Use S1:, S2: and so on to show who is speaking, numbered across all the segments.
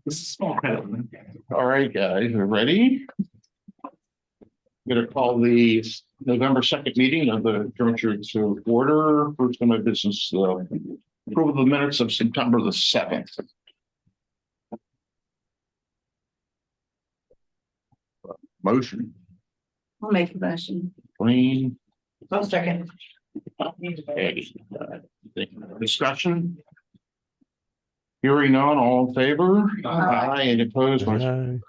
S1: This is small credit limit.
S2: All right, guys, we're ready. I'm going to call the November 2nd meeting of the Joint to order. First on my business, approval of the minutes of September the 7th. Motion.
S3: I'll make the motion.
S2: Green.
S3: I'll second.
S2: Okay. Discussion. Hearing none, all in favor? Aye. Any opposed? Motion.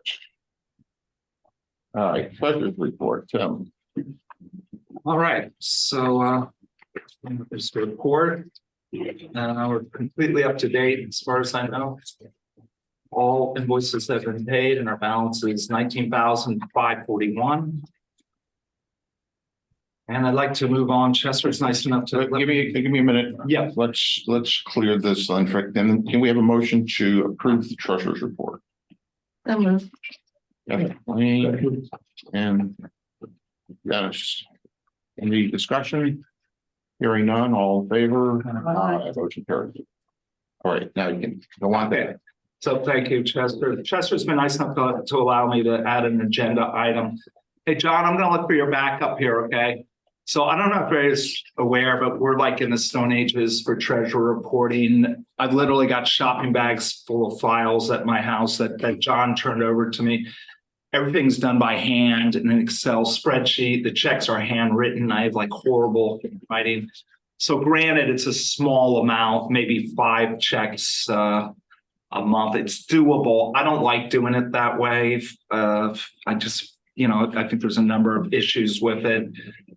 S2: All right, pleasures report, Tim.
S1: All right, so this report, we're completely up to date as far as I know. All invoices have been paid and our balance is $19,541. And I'd like to move on. Chester's nice enough to
S2: Give me a minute.
S1: Yeah.
S2: Let's clear this on track. Then can we have a motion to approve the treasurer's report?
S3: So move.
S2: Kathleen and Dennis. Any discussion? Hearing none, all in favor?
S3: Aye.
S2: Motion carries. All right, now you can go on there.
S1: So thank you, Chester. Chester's been nice enough to allow me to add an agenda item. Hey, John, I'm gonna look for your backup here, okay? So I don't know if everybody's aware, but we're like in the Stone Ages for treasurer reporting. I've literally got shopping bags full of files at my house that John turned over to me. Everything's done by hand in an Excel spreadsheet. The checks are handwritten. I have like horrible writing. So granted, it's a small amount, maybe 5 checks a month. It's doable. I don't like doing it that way. I just, I think there's a number of issues with it.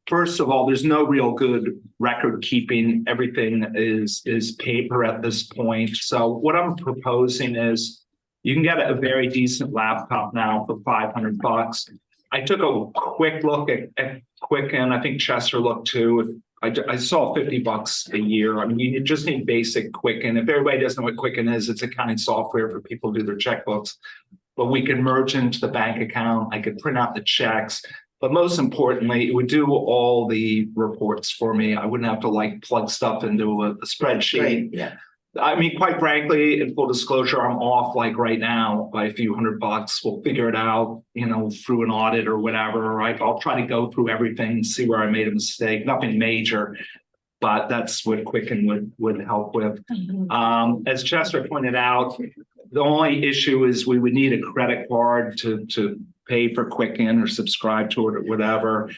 S1: First of all, there's no real good record keeping. Everything is paper at this point. So what I'm proposing is you can get a very decent laptop now for $500. I took a quick look at Quicken. I think Chester looked too. I saw $50 a year. I mean, you just need basic Quicken. If everybody doesn't know what Quicken is, it's accounting software for people to do their checkbooks. But we can merge into the bank account. I could print out the checks. But most importantly, it would do all the reports for me. I wouldn't have to plug stuff into a spreadsheet.
S3: Right, yeah.
S1: I mean, quite frankly, in full disclosure, I'm off right now by a few $100. We'll figure it out, through an audit or whatever, right? I'll try to go through everything and see where I made a mistake. Nothing major, but that's what Quicken would help with. As Chester pointed out, the only issue is we would need a credit card to pay for Quicken or subscribe to it or whatever.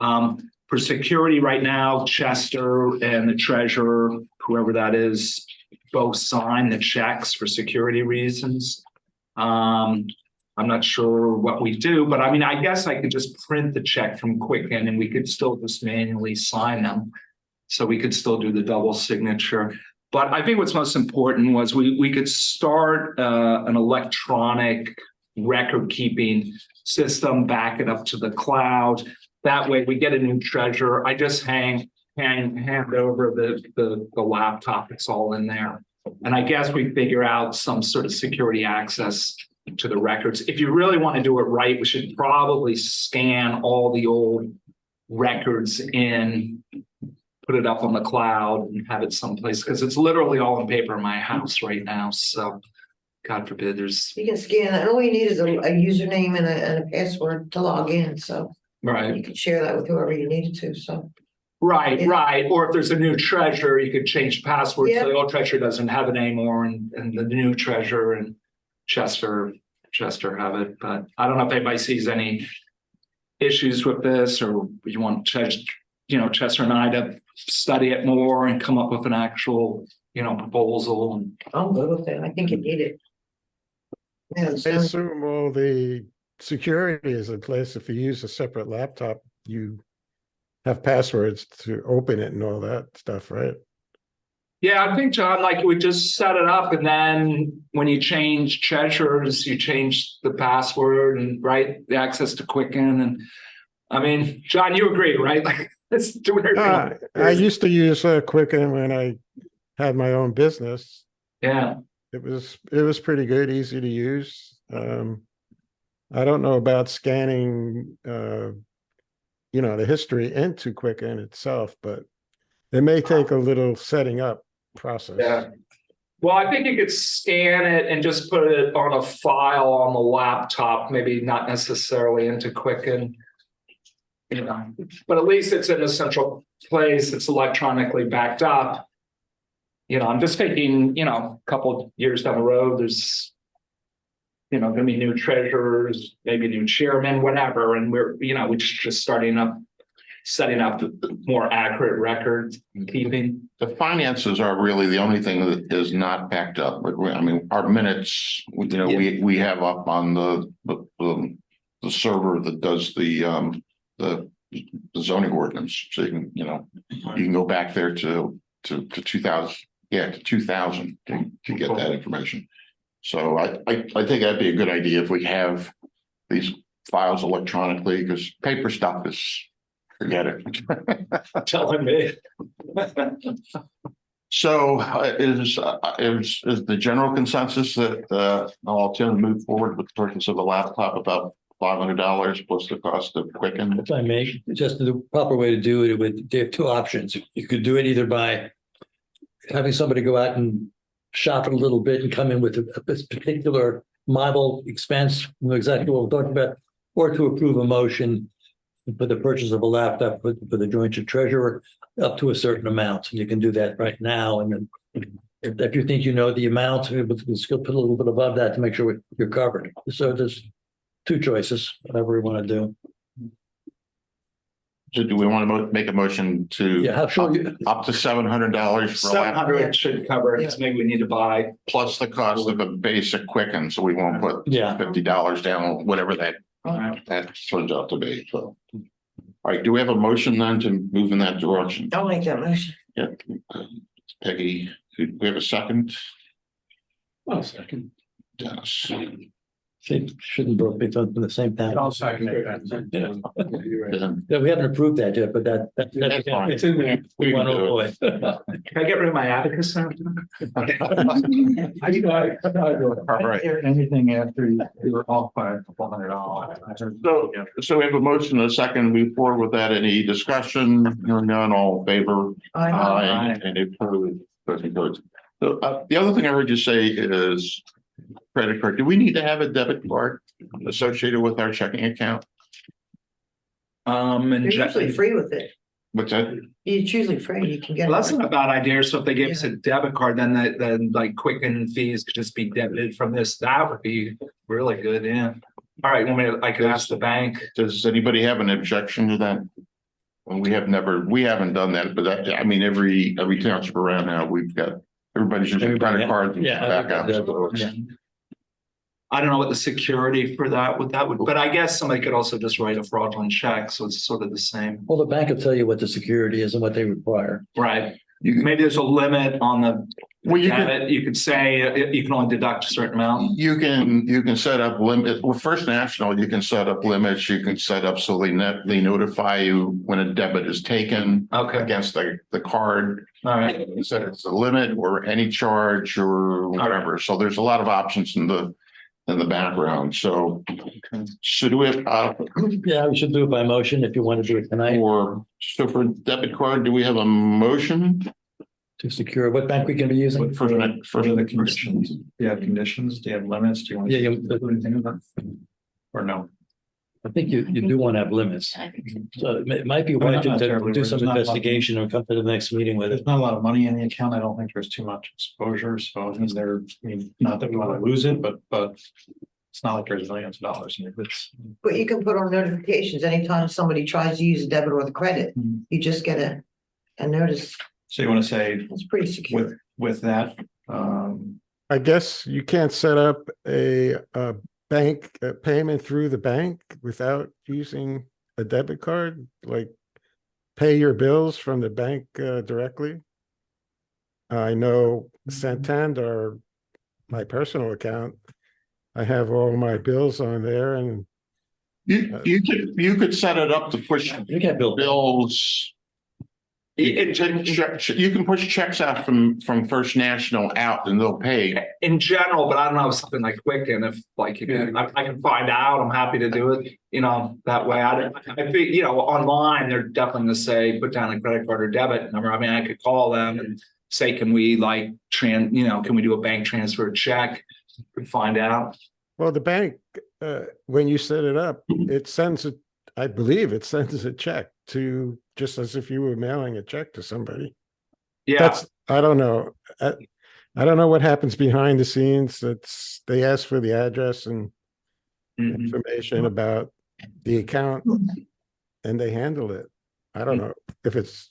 S1: For security right now, Chester and the treasurer, whoever that is, both sign the checks for security reasons. I'm not sure what we do, but I mean, I guess I could just print the check from Quicken and we could still just manually sign them. So we could still do the double signature. But I think what's most important was we could start an electronic record keeping system, back it up to the cloud. That way we get a new treasurer. I just hand over the laptop. It's all in there. And I guess we figure out some sort of security access to the records. If you really want to do it right, we should probably scan all the old records in, put it up on the cloud and have it someplace, because it's literally all in paper in my house right now. So God forbid there's.
S3: You can scan that. All you need is a username and a password to log in. So
S1: Right.
S3: you can share that with whoever you needed to. So.
S1: Right,
S3: Yeah.
S1: right. Or if there's a new treasurer, you could change the password.
S3: Yeah.
S1: So the old treasurer doesn't have it anymore, and the new treasurer and Chester have it. But I don't know if anybody sees any issues with this, or you want Chester and I to study it more and come up with an actual, proposal. And
S3: I'm good with it. I think you need it. Yeah,
S4: I assume all the security is in place. If you use a separate laptop, you have passwords to open it and all that stuff, right?
S1: yeah, I think, John, we just set it up, and then when you change treasurers, you change the password and the access to Quicken. And I mean, John, you agree, right? Let's do it.
S4: I used to use Quicken when I had my own business.
S1: Yeah.
S4: It was pretty good, easy to use. I don't know about scanning the history into Quicken itself, but it may take a little setting up process.
S1: Well, I think you could scan it and just put it on a file on the laptop, maybe not necessarily into Quicken. You know, but at least it's in a central place, it's electronically backed up. You know, I'm just thinking, you know, a couple years down the road, there's, you know, gonna be new treasurers, maybe new chairman, whatever, and we're just setting up more accurate record keeping.
S2: The finances are really the only thing that is not backed up. Like, I mean, our minutes, you know, we have up on the server that does the zoning ordinance. So you can, you know, you can go back there to 2000, to 2000 to get that information. So I think that'd be a good idea if we have these files electronically, because paper stuff is, forget it.
S1: Telling me.
S2: So is the general consensus that I'll tend to move forward with the purchase of a laptop about $500 plus the cost of Quicken?
S5: If I may, just the proper way to do it, they have two options. You could do it either by having somebody go out and shop it a little bit and come in with a particular model expense, know exactly what we're talking about, or to approve a motion for the purchase of a laptop for the joint treasurer up to a certain amount. You can do that right now. And then if you think you know the amount, we'll still put a little bit above that to make sure you're covered. So there's two choices, whatever we want to do.
S2: So do we want to make a motion to
S5: Yeah, how sure you,
S2: up to $700 for a laptop
S1: 700 should cover it, because maybe we need to buy.
S2: plus the cost of a basic Quicken, so we won't put
S5: Yeah.
S2: $50 down, whatever that turns out to be. So, all right, do we have a motion then to move in that direction?
S3: I'll make that motion.
S2: Yeah, Peggy, do we have a second?
S5: I'll second.
S2: Dennis.
S5: They shouldn't both be done for the same time.
S6: I'll second that.
S2: Yeah.
S5: Yeah, we haven't approved that yet, but that's
S2: That's fine.
S5: it's in there.
S2: We
S5: We
S2: can
S5: want to
S2: do it.
S5: avoid.
S1: Can I get rid of my abacus now?
S2: All right.
S6: Anything after you were off by a couple $100.
S2: So we have a motion and a second. Move forward with that. Any discussion? Hearing none, all in favor? Aye. And opposed? Motion carries. So the other thing I heard you say is credit card. Do we need to have a debit card associated with our checking account?
S1: And
S3: You're usually free with it.
S2: What's that?
S3: It's usually free. You can get.
S1: Well, that's not a bad idea. So if they give us a debit card, then like Quicken fees could just be debited from this. That would be really good. Yeah. All right. I could ask the bank.
S2: Does anybody have an objection to that? Well, we haven't done that, but that, I mean, every township around now, we've got, everybody's using
S5: Everybody,
S2: credit cards and
S5: yeah,
S2: back out.
S5: yeah.
S1: I don't know what the security for that would, but I guess somebody could also just write a fraudulent check. So it's sort of the same.
S5: Well, the bank will tell you what the security is and what they require.
S1: Right. Maybe there's a limit on the
S2: Well, you can,
S1: debit. You could say you can only deduct a certain amount.
S2: you can set up limit, with First National, you can set up limits, you can set up so they notify you when a debit is taken
S1: Okay.
S2: against the card.
S1: All right.
S2: You set it's a limit or any charge or whatever. So there's a lot of options in the background. So should we have,
S5: Yeah, we should do it by motion if you want to do it tonight
S2: so for debit card, do we have a motion?
S5: to secure what bank we can be using.
S6: What are the conditions? Do you have conditions? Do you have limits? Do you want
S5: Yeah,
S6: to do anything with that? Or no?
S5: I think you do want to have limits. So it might be
S6: Well,
S5: right
S6: not
S5: to
S6: terribly,
S5: do some
S6: there's not a lot.
S5: investigation and come to the next meeting with it.
S6: There's not a lot of money in the account. I don't think there's too much exposure. So not that we want to lose it, but it's not like there's millions of dollars. I mean, it's,
S3: But you can put on notifications anytime somebody tries to use a debit or the credit.
S6: Mhm.
S3: You just get a notice.
S6: so you want to say
S3: It's pretty secure.
S6: with that,
S4: I guess you can't set up a bank payment through the bank without using a debit card, like pay your bills from the bank directly. I know Santander, my personal account, I have all my bills on there and
S2: You could set it up to push
S5: You can't build.
S2: bills. You can push checks out from First National out and they'll pay.
S1: In general, but I don't know, something like Quicken, if like you can, I can find out, I'm happy to do it, that way. I think, online, they're definitely gonna say, put down a credit card or debit number. I mean, I could call them and say, can we like can we do a bank transfer check? Find out.
S4: Well, the bank, when you set it up, it sends it, I believe it sends a check to, just as if you were mailing a check to somebody.
S1: Yeah,
S4: I don't know. I don't know what happens behind the scenes. They ask for the address and
S1: mhm.
S4: information about the account and they handle it. I don't know if it's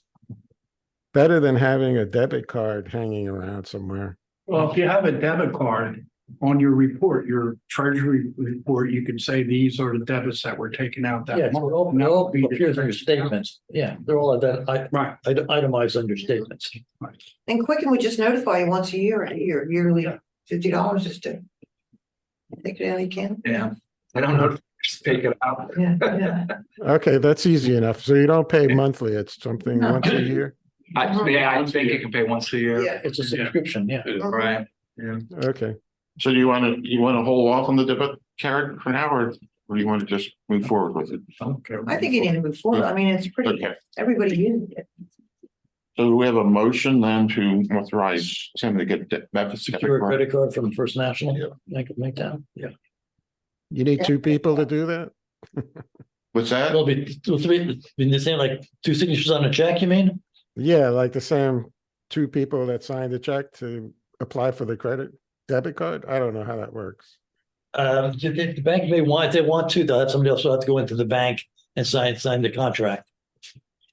S4: better than having a debit card hanging around somewhere.
S7: Well, if you have a debit card on your report, your treasury report, you can say these are the debits that were taken out
S5: Yeah,
S7: that
S5: it's
S7: month.
S5: all,
S7: And
S5: it
S7: that
S5: all
S7: would be the
S5: appears under
S7: transfer.
S5: statements. Yeah, they're all
S7: Right.
S5: itemized under statements.
S3: And Quicken would just notify you once a year, yearly $50 is due. Take it out, you can.
S1: Yeah. I don't know. Just take it out.
S3: Yeah, yeah.
S4: Okay, that's easy enough. So you don't pay monthly. It's something
S3: No.
S4: once a year.
S1: I think you can pay once a year.
S3: Yeah.
S5: It's a subscription, yeah.
S1: Right. Yeah.
S4: Okay.
S2: So do you want to hold off on the debit card for now, or do you want to just move forward with it?
S7: Okay.
S3: I think you need to move forward. I mean, it's pretty,
S2: Okay,
S3: everybody uses it.
S2: so do we have a motion then to authorize Tim to get that
S5: Secure a credit card from First National, Bank of Newtown, yeah.
S4: You need two people to do that?
S2: What's that?
S5: It'll be the same, like two signatures on a check, you mean?
S4: Yeah, like the same two people that signed the check to apply for the debit card. I don't know how that works.
S5: The bank may want, if they want to, they'll have somebody else will have to go into the bank and sign the contract.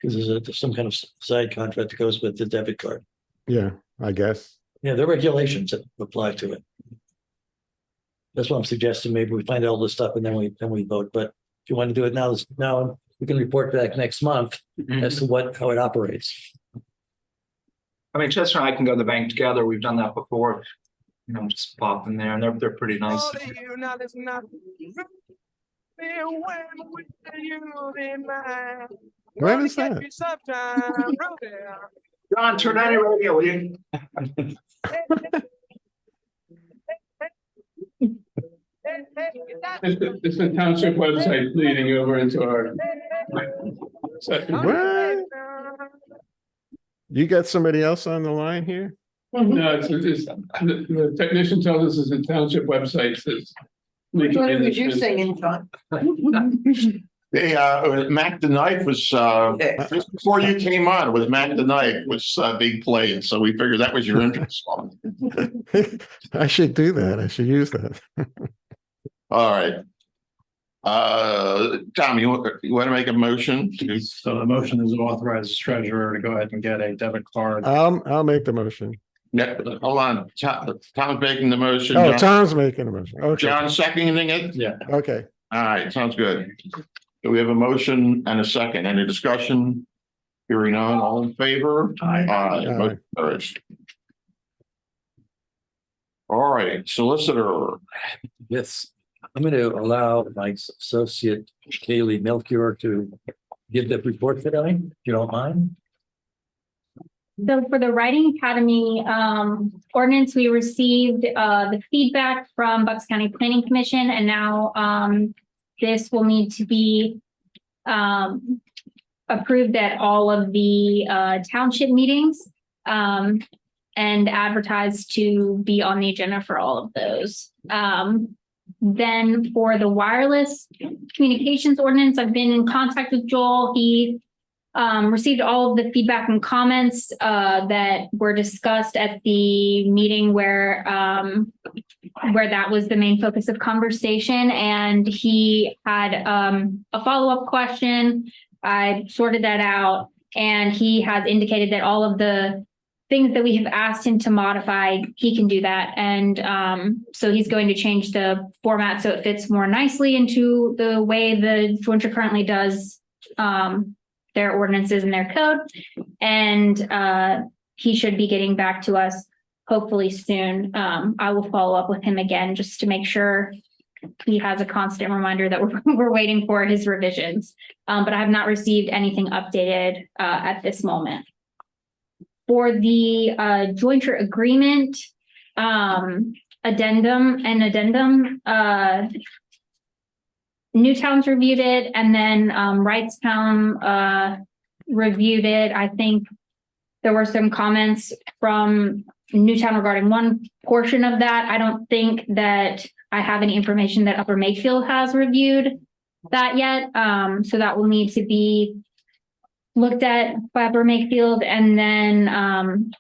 S5: Because there's some kind of side contract that goes with the debit card.
S4: Yeah, I guess.
S5: Yeah, there are regulations that apply to it. That's what I'm suggesting. Maybe we find out all this stuff and then we vote. But if you want to do it now we can report back next month as to how it operates.
S1: I mean, Chester and I can go to the bank together. We've done that before. Just pop in there, and they're pretty nice.
S4: When is that?
S1: John, turn on your radio, will you?
S8: It's the township website leading over into our session.
S4: What? You got somebody else on the line here?
S8: No, the technician tells us it's a township website says.
S3: Which one was you singing, John?
S2: Hey, Mac the Knife was, just before you came on, with Mac the Knife was being played, so we figured that was your interest.
S4: I should do that. I should use that.
S2: All right. Tom, you want to make a motion?
S6: So the motion is to authorize the treasurer to go ahead and get a debit card.
S4: I'll make the motion.
S2: Yeah, hold on. Tom's making the motion.
S4: Oh,
S2: John-
S4: Tom's making a motion. Okay,
S2: John seconding it?
S6: Yeah.
S4: okay.
S2: All right, sounds good. So we have a motion and a second. Any discussion? Hearing none, all in favor? Aye. Motion carries. All right, solicitor.
S5: Yes. I'm going to allow my associate Kaylee Melchior to give the report today, if you don't mind.
S9: So for the Writing Academy ordinance, we received the feedback from Bucks County Planning Commission, and now this will need to be approved at all of the township meetings and advertised to be on the agenda for all of those. Then for the wireless communications ordinance, I've been in contact with Joel. He received all of the feedback and comments that were discussed at the meeting where that was the main focus of conversation. And he had a follow-up question. I sorted that out, and he has indicated that all of the things that we have asked him to modify, he can do that. And so he's going to change the format so it fits more nicely into the way the jointure currently does their ordinances and their code. And he should be getting back to us hopefully soon. I will follow up with him again just to make sure he has a constant reminder that we're waiting for his revisions. But I have not received anything updated at this moment. For the jointure agreement addendum, Newtown's reviewed it, and then Wrightstown reviewed it. I think there were some comments from Newtown regarding one portion of that. I don't think that I have any information that Upper Makefield has reviewed that yet. So that will need to be looked at by Upper Makefield, and then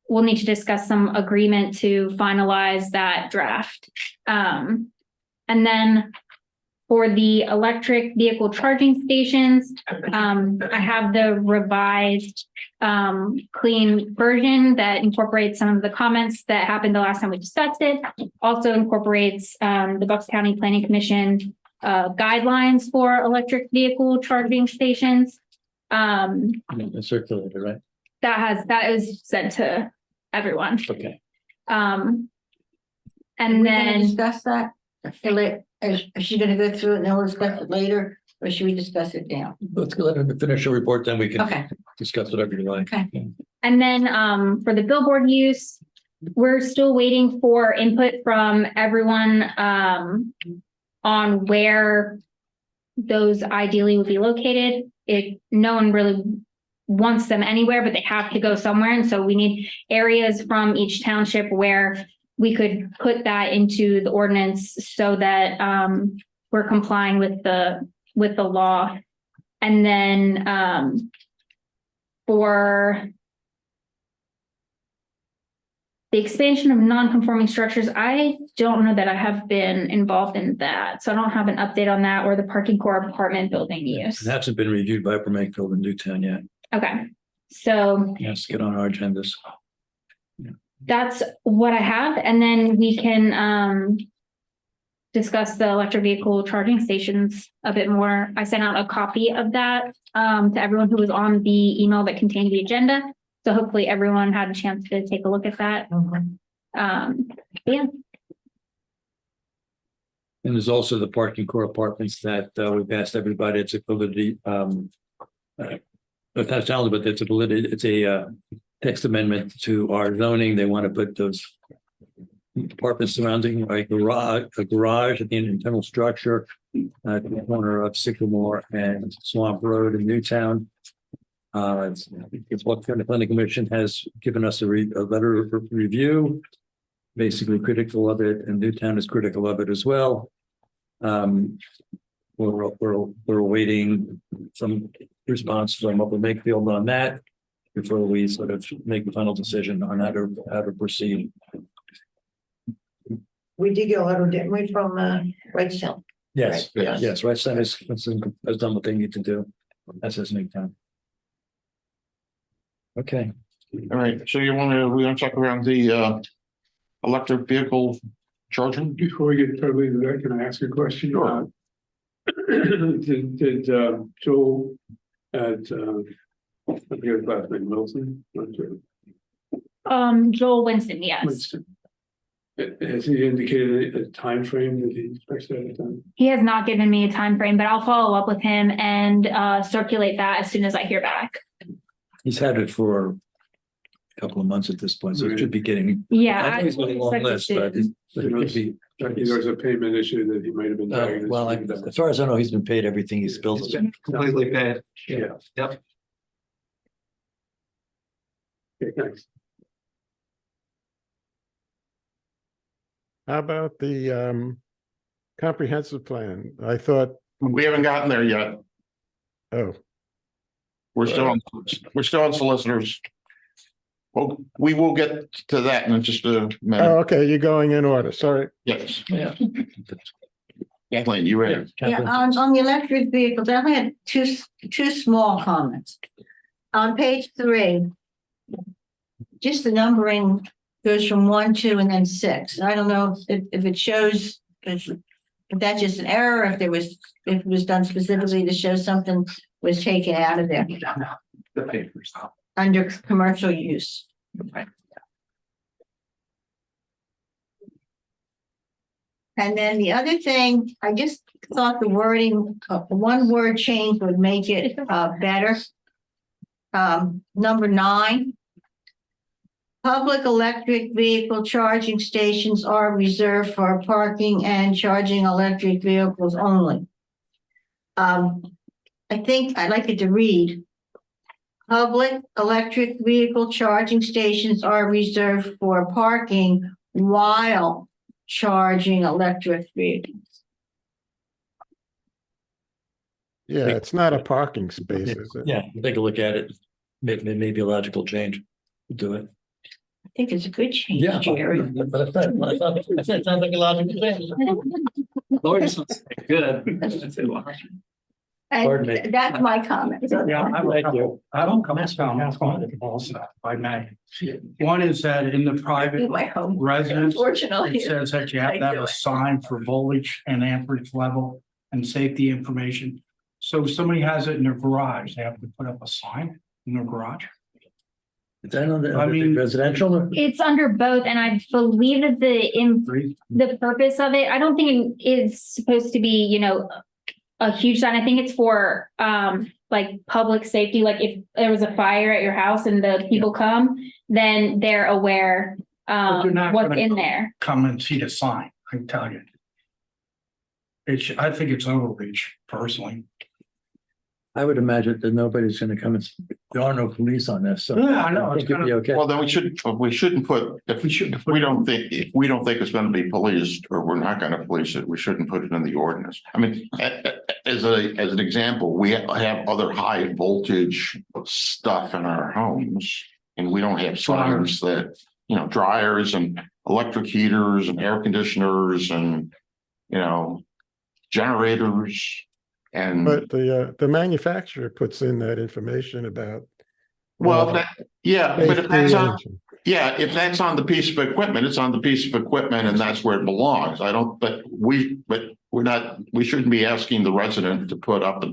S9: we'll need to discuss some agreement to finalize that draft. And then for the electric vehicle charging stations, I have the revised clean version that incorporates some of the comments that happened the last time we discussed it. Also incorporates the Bucks County Planning Commission guidelines for electric vehicle charging stations.
S5: Circulated, right?
S9: That is sent to everyone.
S5: Okay.
S9: And
S3: We're gonna
S9: then
S3: discuss that. Is she gonna go through it and then we'll discuss it later, or should we discuss it now?
S5: Let's go ahead and finish your report, then we can
S3: Okay,
S5: discuss whatever you like.
S3: okay.
S9: And then for the billboard use, we're still waiting for input from everyone on where those ideally would be located. No one really wants them anywhere, but they have to go somewhere. And so we need areas from each township where we could put that into the ordinance so that we're complying with the law. And then for the expansion of non-conforming structures, I don't know that I have been involved in that. So I don't have an update on that, or the parking core apartment building use.
S5: It hasn't been reviewed by Upper Makefield and Newtown yet.
S9: Okay, so
S5: Yes, get on our agendas.
S9: that's what I have. And then we can discuss the electric vehicle charging stations a bit more. I sent out a copy of that to everyone who was on the email that contained the agenda. So hopefully everyone had a chance to take a look at that. Yeah.
S5: And there's also the parking core apartments that we've asked everybody. It's a validity. That's challenged, but it's a validity. It's a text amendment to our zoning. They want to put those apartments surrounding a garage at the internal structure at the corner of Sycamore and Swamp Road in Newtown. It's what the Planning Commission has given us a letter of review, basically critical of it, and Newtown is critical of it as well. We're awaiting some response from Upper Makefield on that before we sort of make the final decision on how to proceed.
S3: We did get a letter, didn't we, from Whitestone?
S5: Yes,
S3: Right,
S5: yes, right. Side has done what they need to do. That's his Newtown. Okay.
S2: All right, so we want to talk around the electric vehicle charging?
S8: Before we get totally to that, can I ask a question?
S2: Sure.
S8: Did Joel at I forget his last name, Wilson?
S9: Joel Winston, yes.
S8: Winston. Has he indicated a time frame that he expects to have it done?
S9: He has not given me a time frame, but I'll follow up with him and circulate that as soon as I hear back.
S5: He's had it for a couple of months at this point, so it should be getting.
S9: Yeah.
S5: I know he's got a long list, but it could be.
S8: There was a payment issue that he might have been.
S5: Well, as far as I know, he's been paid everything he's billed.
S1: It's been completely paid.
S8: Yeah.
S1: Yep.
S8: Okay, thanks.
S4: How about the comprehensive plan? I thought,
S2: We haven't gotten there yet.
S4: oh,
S2: We're still on solicitors. Well, we will get to that in just a
S4: oh,
S2: minute.
S4: okay, you're going in order. Sorry.
S2: Yes,
S5: Yeah.
S2: Kathleen, you ready?
S3: Yeah, on the electric vehicles, I had two small comments. On page 3, just the numbering goes from 1, 2, and then 6. I don't know if it shows, if that's just an error, if it was done specifically to show something was taken out of there
S1: The papers.
S3: under commercial use. And then the other thing, I just thought the wording, one word change would make it better. Number 9. Public electric vehicle charging stations are reserved for parking and charging electric vehicles only. I think I'd like it to read. public electric vehicle charging stations are reserved for parking while charging electric vehicles.
S4: Yeah, it's not a parking space, is it?
S5: Yeah, take a look at it. Maybe a logical change. Do it.
S3: I think it's a good change,
S5: Yeah.
S3: Jerry.
S5: It sounds like a logical change.
S1: Lawyers must say, good. That's a lot.
S5: Pardon me.
S3: And that's my comment.
S7: Yeah, I have a couple, I have a couple comments on it also, if I may. One is that in the
S3: Do
S7: private
S3: my homework,
S7: residence,
S3: unfortunately.
S7: it says that you have to have a sign for voltage and amperage level and safety information. So if somebody has it in their garage, they have to put up a sign in their garage.
S5: Is that on
S7: I mean-
S5: residential? Or-
S9: It's under both, and I believe that the purpose of it, I don't think it is supposed to be, you know, a huge sign. I think it's for like public safety, like if there was a fire at your house and the people come, then they're aware
S7: But they're not
S9: what's
S7: gonna-
S9: in there.
S7: Come and see the sign, I can tell you. I think it's overreach personally.
S5: I would imagine that nobody's gonna come and, there are no police on this, so.
S7: Yeah, I know,
S5: I
S7: it's
S5: think it'd be
S7: kinda-
S5: okay.
S2: Well, then we shouldn't put, if we don't think it's gonna be policed, or we're not gonna police it, we shouldn't put it in the ordinance. I mean, as an example, we have other high voltage stuff in our homes. And we don't have signs that, you know, dryers and electric heaters and air conditioners and, you know, generators. And
S4: But the manufacturer puts in that information about.
S2: well, but if that's
S4: safety
S2: on,
S4: and-
S2: yeah, if that's on the piece of equipment, it's on the piece of equipment and that's where it belongs. But we're not, we shouldn't be asking the resident to put up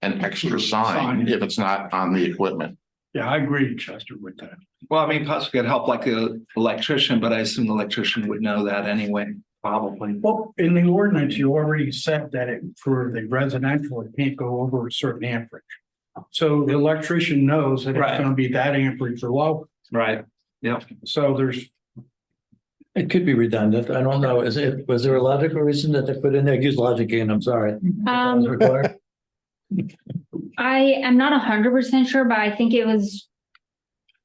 S2: an extra sign if it's not on the equipment.
S7: Yeah, I agree, Chester, with that.
S1: Well, I mean, possibly could help like an electrician, but I assume the electrician would know that anyway, probably.
S7: Well, in the ordinance, you already said that for the residential, it can't go over a certain amperage. So the electrician knows that it's
S1: Right.
S7: gonna be that amperage or low.
S1: Right, yep.
S7: So there's,
S5: It could be redundant. I don't know. Was there a logical reason that they put in there? Use logic again, I'm sorry. Was required?
S9: I am not 100% sure, but I think it was,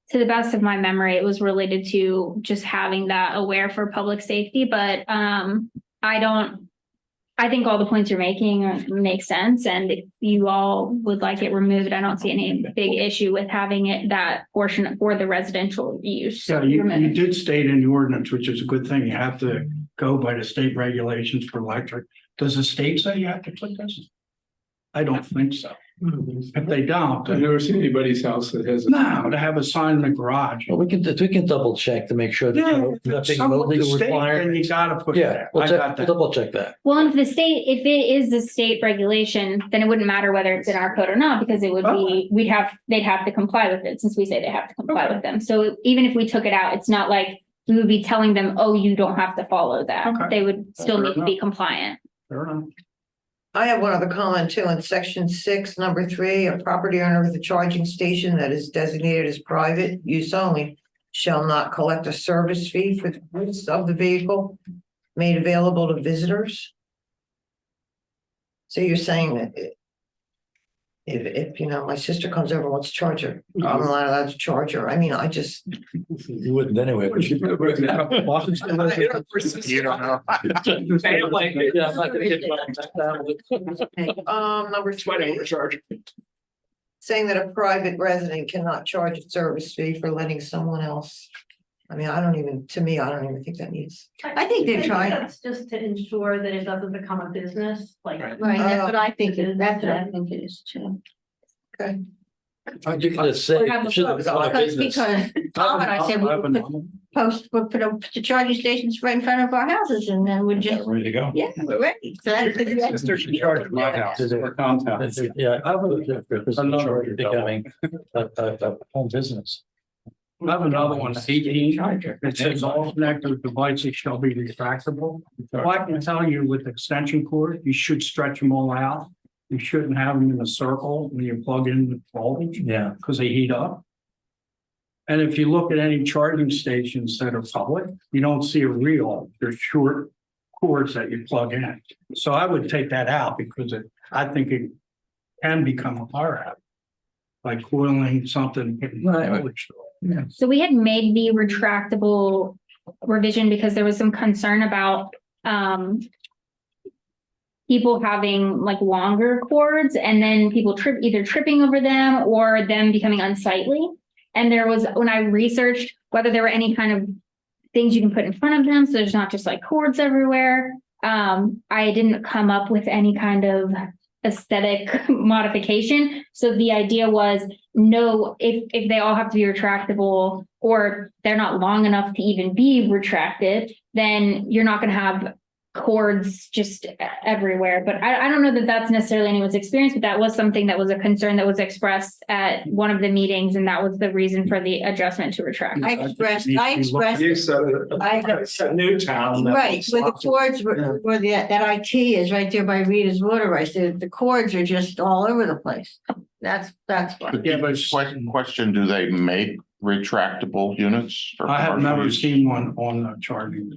S9: to the best of my memory, it was related to just having that aware for public safety, but I think all the points you're making make sense, and if you all would like it removed, I don't see any big issue with having it, that portion for the residential use.
S7: yeah, you
S9: removed.
S7: did state in the ordinance, which is a good thing. You have to go by the state regulations for electric. Does the state say you have to put this? I don't think so. If they don't,
S8: I've
S7: then
S8: never seen anybody's house that has.
S7: no, to have a sign in the garage.
S5: Well, we can double check to make sure that.
S7: Yeah, if
S5: nothing
S7: it's somewhat the
S5: legal
S7: state, then
S5: required.
S7: you gotta put it
S5: Yeah,
S7: there.
S5: we'll
S7: I
S5: check,
S7: got
S5: we'll
S7: that.
S5: double check that.
S9: Well, if it is the state regulation, then it wouldn't matter whether it's in our code or not, because it would be, they'd have to comply with it, since we say they have to comply
S7: Okay.
S9: with them. So even if we took it out, it's not like we would be telling them, oh, you don't have to follow that.
S7: Okay.
S9: They would still
S7: Fair
S9: need to be
S7: enough.
S9: compliant.
S7: Fair enough.
S10: I have one other comment too. In section 6, number 3, a property owner with a charging station that is designated as private use only shall not collect a service fee for the use of the vehicle made available to visitors. So you're saying that if, you know, my sister comes over and wants to charge her, I'm not allowed to charge her. I mean, I just.
S5: You wouldn't anyway. but you-
S2: You don't know.
S1: Family.
S5: Yeah, I'm not gonna get back down with-
S10: Number 3. Saying that a private resident cannot charge a service fee for letting someone else. I mean, I don't even think that needs.
S3: I think they're trying,
S11: That's just to ensure that it doesn't become a business, like.
S1: Right.
S3: right, that's what I think, that's what I think it is too.
S10: Okay.
S5: You can just say. it shouldn't become a business.
S3: Because Tom and I said we would put the charging stations right in front of our houses, and then we'd just,
S5: Ready to go.
S3: yeah, we're ready. So that's.
S6: Sister should charge at my house for downtown.
S5: Yeah, I would, becoming a home business.
S7: I have another one, 18. It says all connected devices shall be retractable. Well, I can tell you with extension cord, you should stretch them all out. You shouldn't have them in a circle when you plug in the voltage,
S5: Yeah.
S7: because they heat up. And if you look at any charging stations that are public, you don't see a reel. They're short cords that you plug in. So I would take that out because I think it can become a fire hazard. like coiling something.
S3: Right.
S9: So we had made the retractable revision because there was some concern about people having like longer cords and then people either tripping over them or them becoming unsightly. And there was, when I researched whether there were any kind of things you can put in front of them, so there's not just like cords everywhere. I didn't come up with any kind of aesthetic modification. So the idea was no, if they all have to be retractable or they're not long enough to even be retracted, then you're not going to have cords just everywhere. But I don't know that that's necessarily anyone's experience, but that was something that was a concern that was expressed at one of the meetings. And that was the reason for the adjustment to retract.
S3: I expressed,
S1: You said it.
S3: I-
S1: said Newtown. that
S3: right,
S1: was
S3: where the
S1: awesome.
S3: cords, where that IT is right there by Rita's Water, I said, the cords are just all over the place. That's why.
S7: Yeah, but
S2: Question, do they make retractable units? for
S7: I have
S2: commercial
S7: never
S2: use?
S7: seen one on the charging.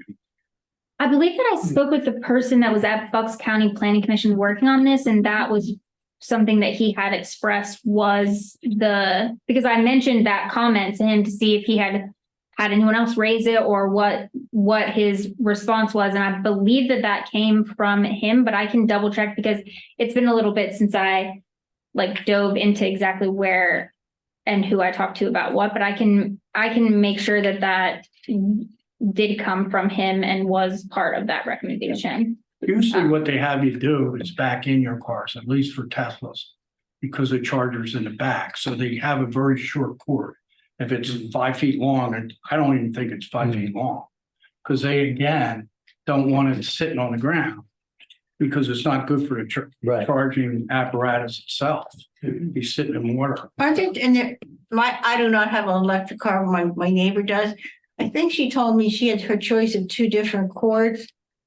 S9: I believe that I spoke with the person that was at Bucks County Planning Commission working on this, and that was something that he had expressed was because I mentioned that comment to him to see if he had anyone else raise it or what his response was. And I believe that came from him, but I can double check because it's been a little bit since I like dove into exactly where and who I talked to about what, but I can make sure that did come from him and was part of that recommendation.
S7: Usually what they have you do is back in your cars, at least for Teslas, because the charger's in the back. So they have a very short cord. If it's 5 feet long, and I don't even think it's 5 feet long. Because they, again, don't want it sitting on the ground because it's not good for the
S5: Right.
S7: charging apparatus itself. It'd be sitting in water.
S3: I think, I do not have an electric car, my neighbor does. I think she told me she had her choice of 2 different cords.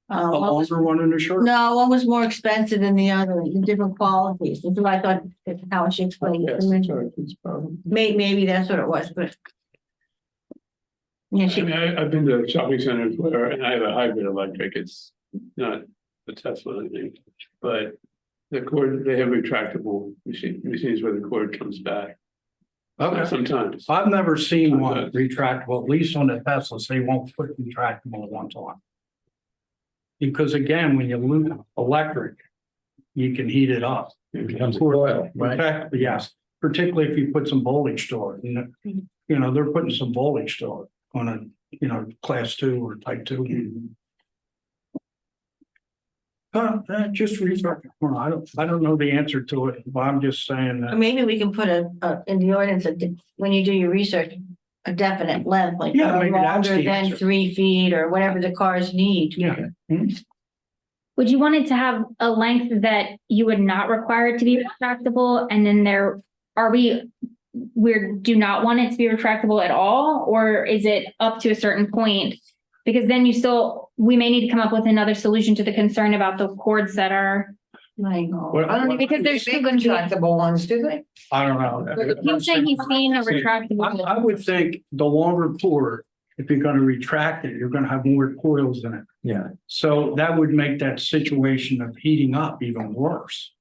S7: A
S3: One was-
S7: longer one and a shorter.
S3: No, one was more expensive than the other, in different qualities. That's what I thought, that's how she explained it to me. Maybe that's what it was, but. Yeah,
S8: I
S3: she,
S8: mean, I've been to shopping centers where, and I have a hybrid electric, it's not a Tesla, I think. But the cord, they have retractable machines where the cord comes back. Sometimes.
S7: I've never seen one retractable, at least on the Teslas, they won't put retractable ones on. Because again, when you lose electric, you can heat it up.
S5: It becomes oil, right?
S7: Okay, yes, particularly if you put some voltage to it, and, you know, they're putting some voltage to it on a, class 2 or type 2. Just research. Well, I don't know the answer to it, but I'm just saying that.
S3: maybe we can put in the ordinance, when you do your research, a definite length, like
S7: Yeah,
S3: no
S7: maybe that's
S3: longer
S7: the
S3: than
S7: answer.
S3: 3 feet or whatever the cars need.
S7: Yeah.
S9: Would you want it to have a length that you would not require it to be retractable? And then we do not want it to be retractable at all? Or is it up to a certain point? Because then we may need to come up with another solution to the concern about the cords that are.
S3: Like,
S10: I don't
S9: Because
S10: even
S9: there's
S10: make
S9: still gonna be-
S10: retractable ones, do they?
S7: I don't know.
S9: He was saying he's seen a retractable.
S7: I would think the longer cord, if you're gonna retract it, you're gonna have more coils in it.
S5: Yeah.
S7: So that would make that situation of heating up even worse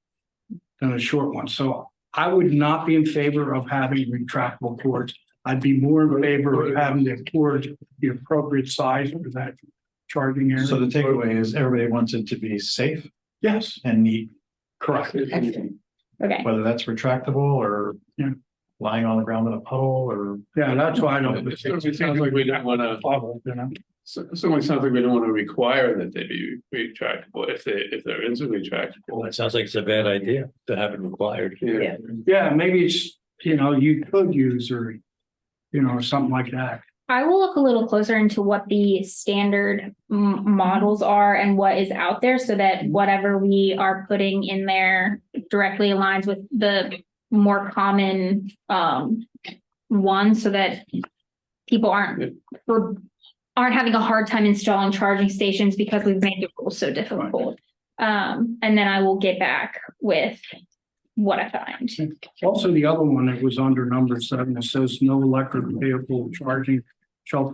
S7: than a short one. So I would not be in favor of having retractable cords. I'd be more in favor of having the cord the appropriate size for that charging area.
S6: So the takeaway is everybody wants it to be safe
S7: Yes,
S6: and neat,
S7: correct.
S9: Okay.
S6: whether that's retractable or
S7: Yeah.
S6: lying on the ground in a puddle or.
S7: Yeah, that's why I don't.
S8: It sounds like we don't wanna, certainly sounds like we don't wanna require that they be retractable if there is a
S5: Well,
S8: retractable.
S5: it sounds like it's a bad idea to have it required.
S8: Yeah.
S7: Yeah, maybe it's, you could use or, something like that.
S9: I will look a little closer into what the standard models are and what is out there so that whatever we are putting in there directly aligns with the more common ones so that people aren't having a hard time installing charging stations because we've made the rules so difficult. And then I will get back with what I find.
S7: Also, the other one that was under number 7, it says no electric vehicle charging shall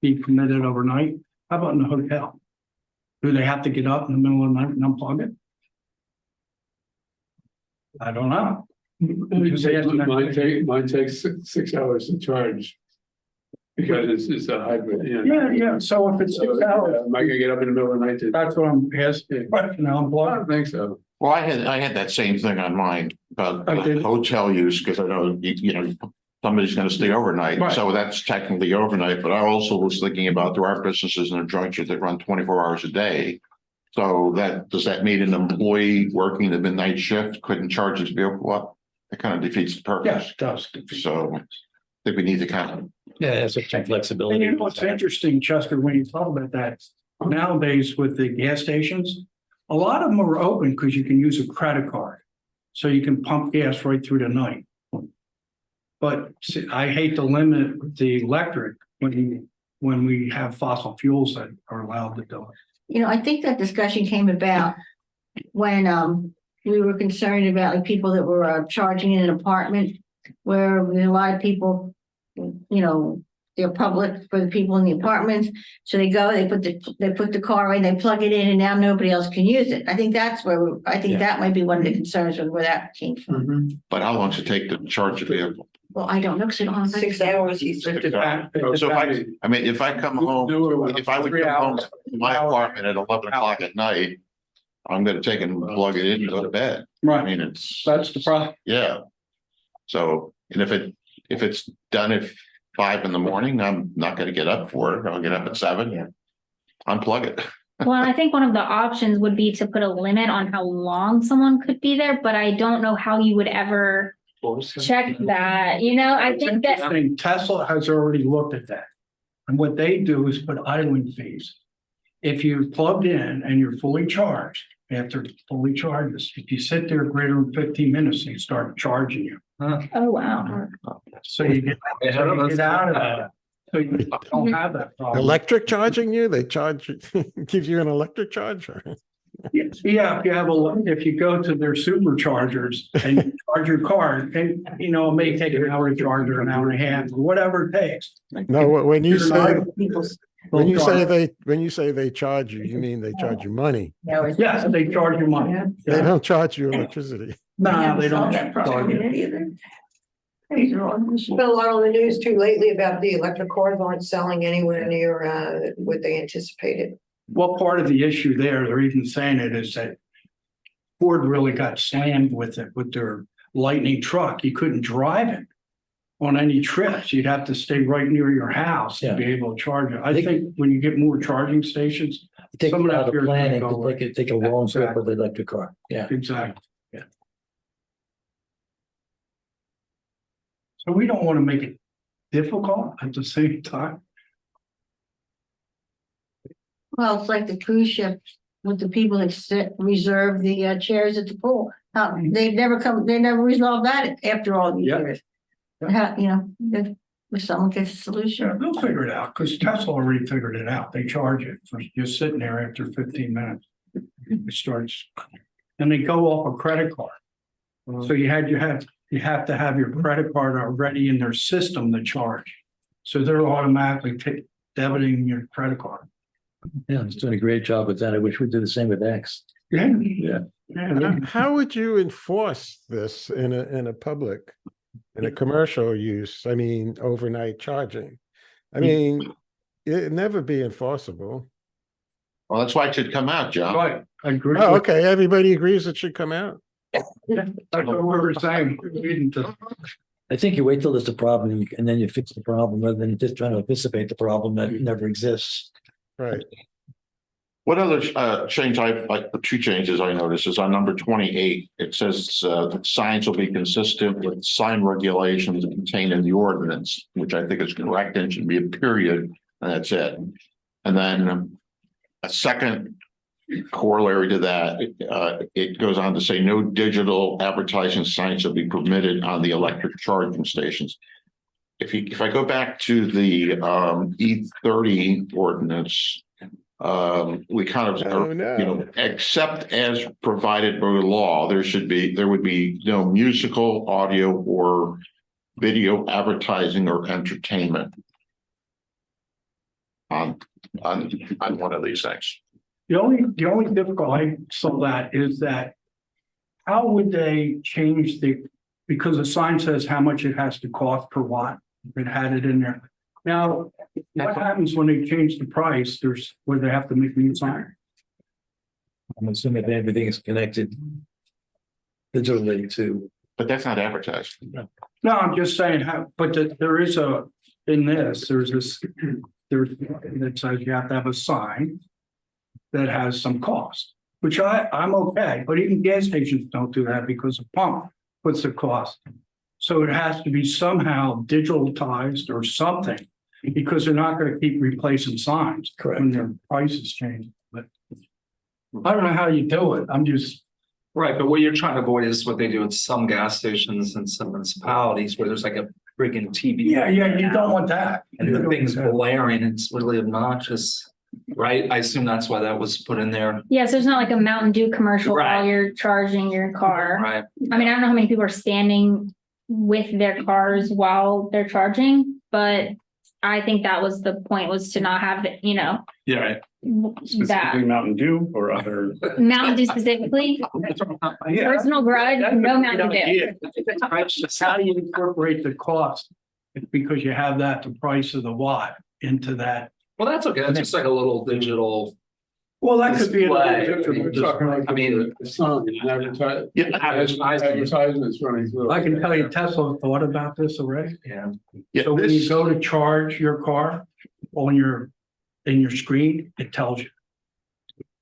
S7: be permitted overnight. How about in the hotel? Do they have to get up in the middle of the night and unplug it? I don't know.
S8: Mine takes 6 hours to charge. Because it's a hybrid,
S7: Yeah, so if it's 6 hours,
S8: Am I gonna get up in the middle of the night to?
S7: that's what I'm asking, you know, I'm
S8: I
S7: blocked.
S8: don't think so.
S2: Well, I had that same thing on mine about
S7: Okay.
S2: hotel use, because I know, somebody's gonna stay overnight,
S7: Right.
S2: so that's technically overnight, but I also was thinking about there are businesses in the juncture that run 24 hours a day. So does that mean an employee working the midnight shift couldn't charge his vehicle up? It kind of defeats the purpose.
S7: Yes, it does.
S2: So I think we need to kind of,
S5: Yeah, that's some
S7: And
S5: flexibility.
S7: you know, what's interesting, Chester, when you talk about that, nowadays with the gas stations, a lot of them are open because you can use a credit card. So you can pump gas right through the night. But see, I hate to limit the electric when we have fossil fuels that are allowed to do it.
S3: You know, I think that discussion came about when we were concerned about like people that were charging in an apartment where a lot of people, you know, they're public for the people in the apartments. So they go, they put the car in, they plug it in, and now nobody else can use it. I think that's where I think
S5: Yeah.
S3: that might be one of the concerns with where that came from.
S2: but how long does it take to charge a vehicle?
S3: Well, I don't know, because I don't have.
S10: 6 hours, he said.
S2: So if I come home, if I would come home to my apartment at 11 o'clock at night, I'm gonna take and plug it in and go to bed. I
S7: Right,
S2: mean, it's,
S7: that's the problem.
S2: yeah. So, and if it's done at 5 in the morning, I'm not gonna get up for it. I'll get up at 7. Unplug it.
S9: Well, I think one of the options would be to put a limit on how long someone could be there, but I don't know how you would ever check that, you know, I
S7: It's
S9: think that.
S7: interesting, Tesla has already looked at that. And what they do is put idling fees. If you're plugged in and you're fully charged, after it fully charges, if you sit there greater than 15 minutes, they start charging you.
S9: Oh, wow.
S7: So you get out of that. So you don't have that problem.
S4: Electric charging you? They charge, give you an electric charger?
S7: Yeah, if you go to their superchargers and you charge your car, and you know, it may take an hour to charge or an hour and a half, or whatever it takes.
S4: No, when you say, when you
S7: People-
S4: say they charge you, you mean they charge you money.
S7: Yes, they charge you money.
S4: They don't charge you electricity.
S7: No, they don't charge you.
S10: There's been a lot on the news too lately about the electric cars aren't selling anywhere near what they anticipated.
S7: Well, part of the issue there, they're even saying it is that Ford really got slammed with it, with their Lightning truck. You couldn't drive it on any trips. You'd have to stay right near your house to be able to charge it. I think when you get more charging stations,
S5: Take
S7: some of
S5: out
S7: that
S5: of
S7: fear is gonna
S5: planning
S7: go
S5: to
S7: away.
S5: take a long trip with the electric car. Yeah.
S7: Exactly.
S5: Yeah.
S7: So we don't want to make it difficult at the same time.
S3: Well, it's like the cruise ship with the people that reserve the chairs at the pool. They never resolved that after all these
S7: Yeah.
S3: years. How, you know, if someone gets a solution.
S7: Yeah, they'll figure it out because Tesla already figured it out. They charge it for just sitting there after 15 minutes. It starts, and they go off a credit card. So you have to have your credit card already in their system to charge. So they're automatically debiting your credit card.
S5: Yeah, it's doing a great job with that. I wish we'd do the same with X.
S7: Yeah.
S5: Yeah.
S4: How would you enforce this in a public, in a commercial use? I mean, overnight charging. I mean, it'd never be enforceable.
S2: Well, that's why it should come out, John.
S7: Right, I agree.
S4: Oh,
S7: with-
S4: okay, everybody agrees it should come out.
S7: That's what we were saying. We needed to-
S5: I think you wait till there's a problem and then you fix the problem rather than just trying to anticipate the problem that never exists.
S4: Right.
S2: What other change the 2 changes I noticed is on number 28, it says that signs will be consistent with sign regulations contained in the ordinance, which I think is correct and should be a period, and that's it. And then a second corollary to that, it goes on to say no digital advertising signs shall be permitted on the electric charging stations. If I go back to the E30 ordinance, we kind of,
S4: Oh, no.
S2: except as provided by law, there would be no musical, audio, or video advertising or entertainment on one of these things.
S7: The only difficult I saw that is that how would they change the because the sign says how much it has to cost per watt. It had it in there. Now, what happens when they change the price? There's where they have to make a new sign.
S5: I'm assuming that everything is connected digitally to.
S2: But that's not advertised.
S7: No, I'm just saying how, but there is in this, there's that says you have to have a sign that has some cost, which I'm okay, but even gas stations don't do that because the pump puts the cost. So it has to be somehow digitalized or something, because they're not gonna keep replacing signs.
S5: Correct.
S7: When their prices change, but I don't know how you do it. I'm just,
S1: Right, but what you're trying to avoid is what they do at some gas stations and some municipalities where there's like a friggin' TV.
S7: yeah, you don't want that.
S1: And the thing's blaring, it's really obnoxious, right? I assume that's why that was put in there,
S9: Yeah, so there's not like a Mountain Dew commercial while
S1: Right.
S9: you're charging your car.
S1: right?
S9: I mean, I don't know how many people are standing with their cars while they're charging, but I think that was the point, was to not have the,
S1: Yeah, right.
S9: that
S6: Mountain Dew or other.
S9: Mountain Dew specifically, personal grudge, no Mountain Dew.
S7: How do you incorporate the cost? It's because you have that, the price of the watt into that.
S1: Well, that's okay. That's just like a little digital.
S7: Well, that could be.
S8: We're talking like
S1: I mean,
S8: the sign,
S2: Yeah,
S8: advertisements running through.
S7: I can tell you Tesla thought about this already.
S1: Yeah.
S2: yeah,
S7: So when you
S2: this,
S7: go to charge your car in your screen, it tells you.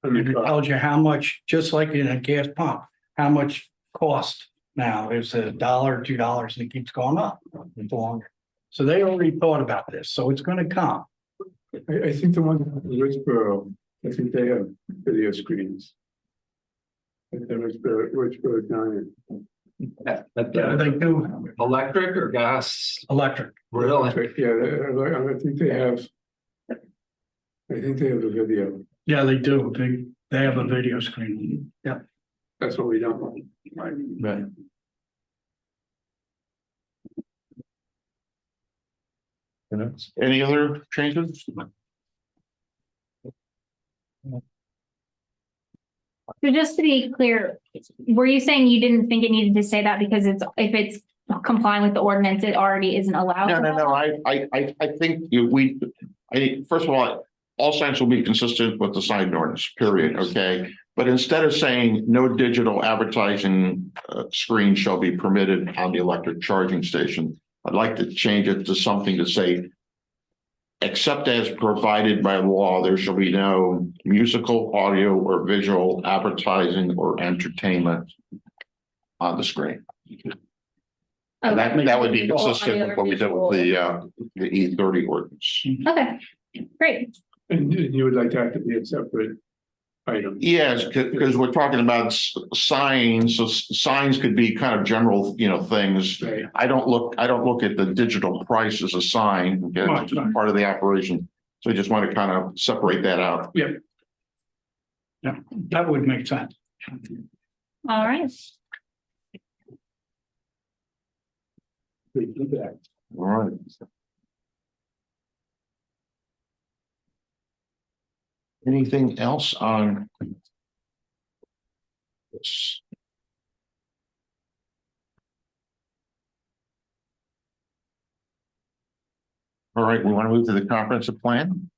S7: And it tells you how much, just like in a gas pump, how much cost now. Is it $1, $2, and it keeps going up the longer. So they already thought about this, so it's gonna come.
S8: I think the one in Richboro, I think they have video screens. At the Richboro Diner.
S7: Yeah, they do
S1: Electric or gas?
S7: electric.
S1: Really?
S8: Yeah, I think they have. I think they have a video.
S7: Yeah, they do. They have a video screen. Yeah.
S8: That's what we don't want.
S5: Right.
S2: any other changes?
S9: So just to be clear, were you saying you didn't think it needed to say that because if it's complying with the ordinance, it already isn't allowed?
S2: No, I think first of all signs will be consistent with the sign ordinance, period, okay? But instead of saying no digital advertising screen shall be permitted on the electric charging station, I'd like to change it to something to say, except as provided by law, there shall be no musical, audio, or visual advertising or entertainment on the screen. And that would be consistent with what we did with the E30 ordinance.
S9: Okay, great.
S8: And you would like that to be a separate item?
S2: Yes, because we're talking about signs, so signs could be kind of general, things.
S8: Right.
S2: I don't look at the digital price as a sign, okay,
S8: Right,
S2: it's just
S8: right.
S2: part of the operation. So I just want to kind of separate that out.
S7: Yeah, that would make sense.
S9: All right.
S2: All right. Anything else on this? All right, we want to move to the comprehensive plan.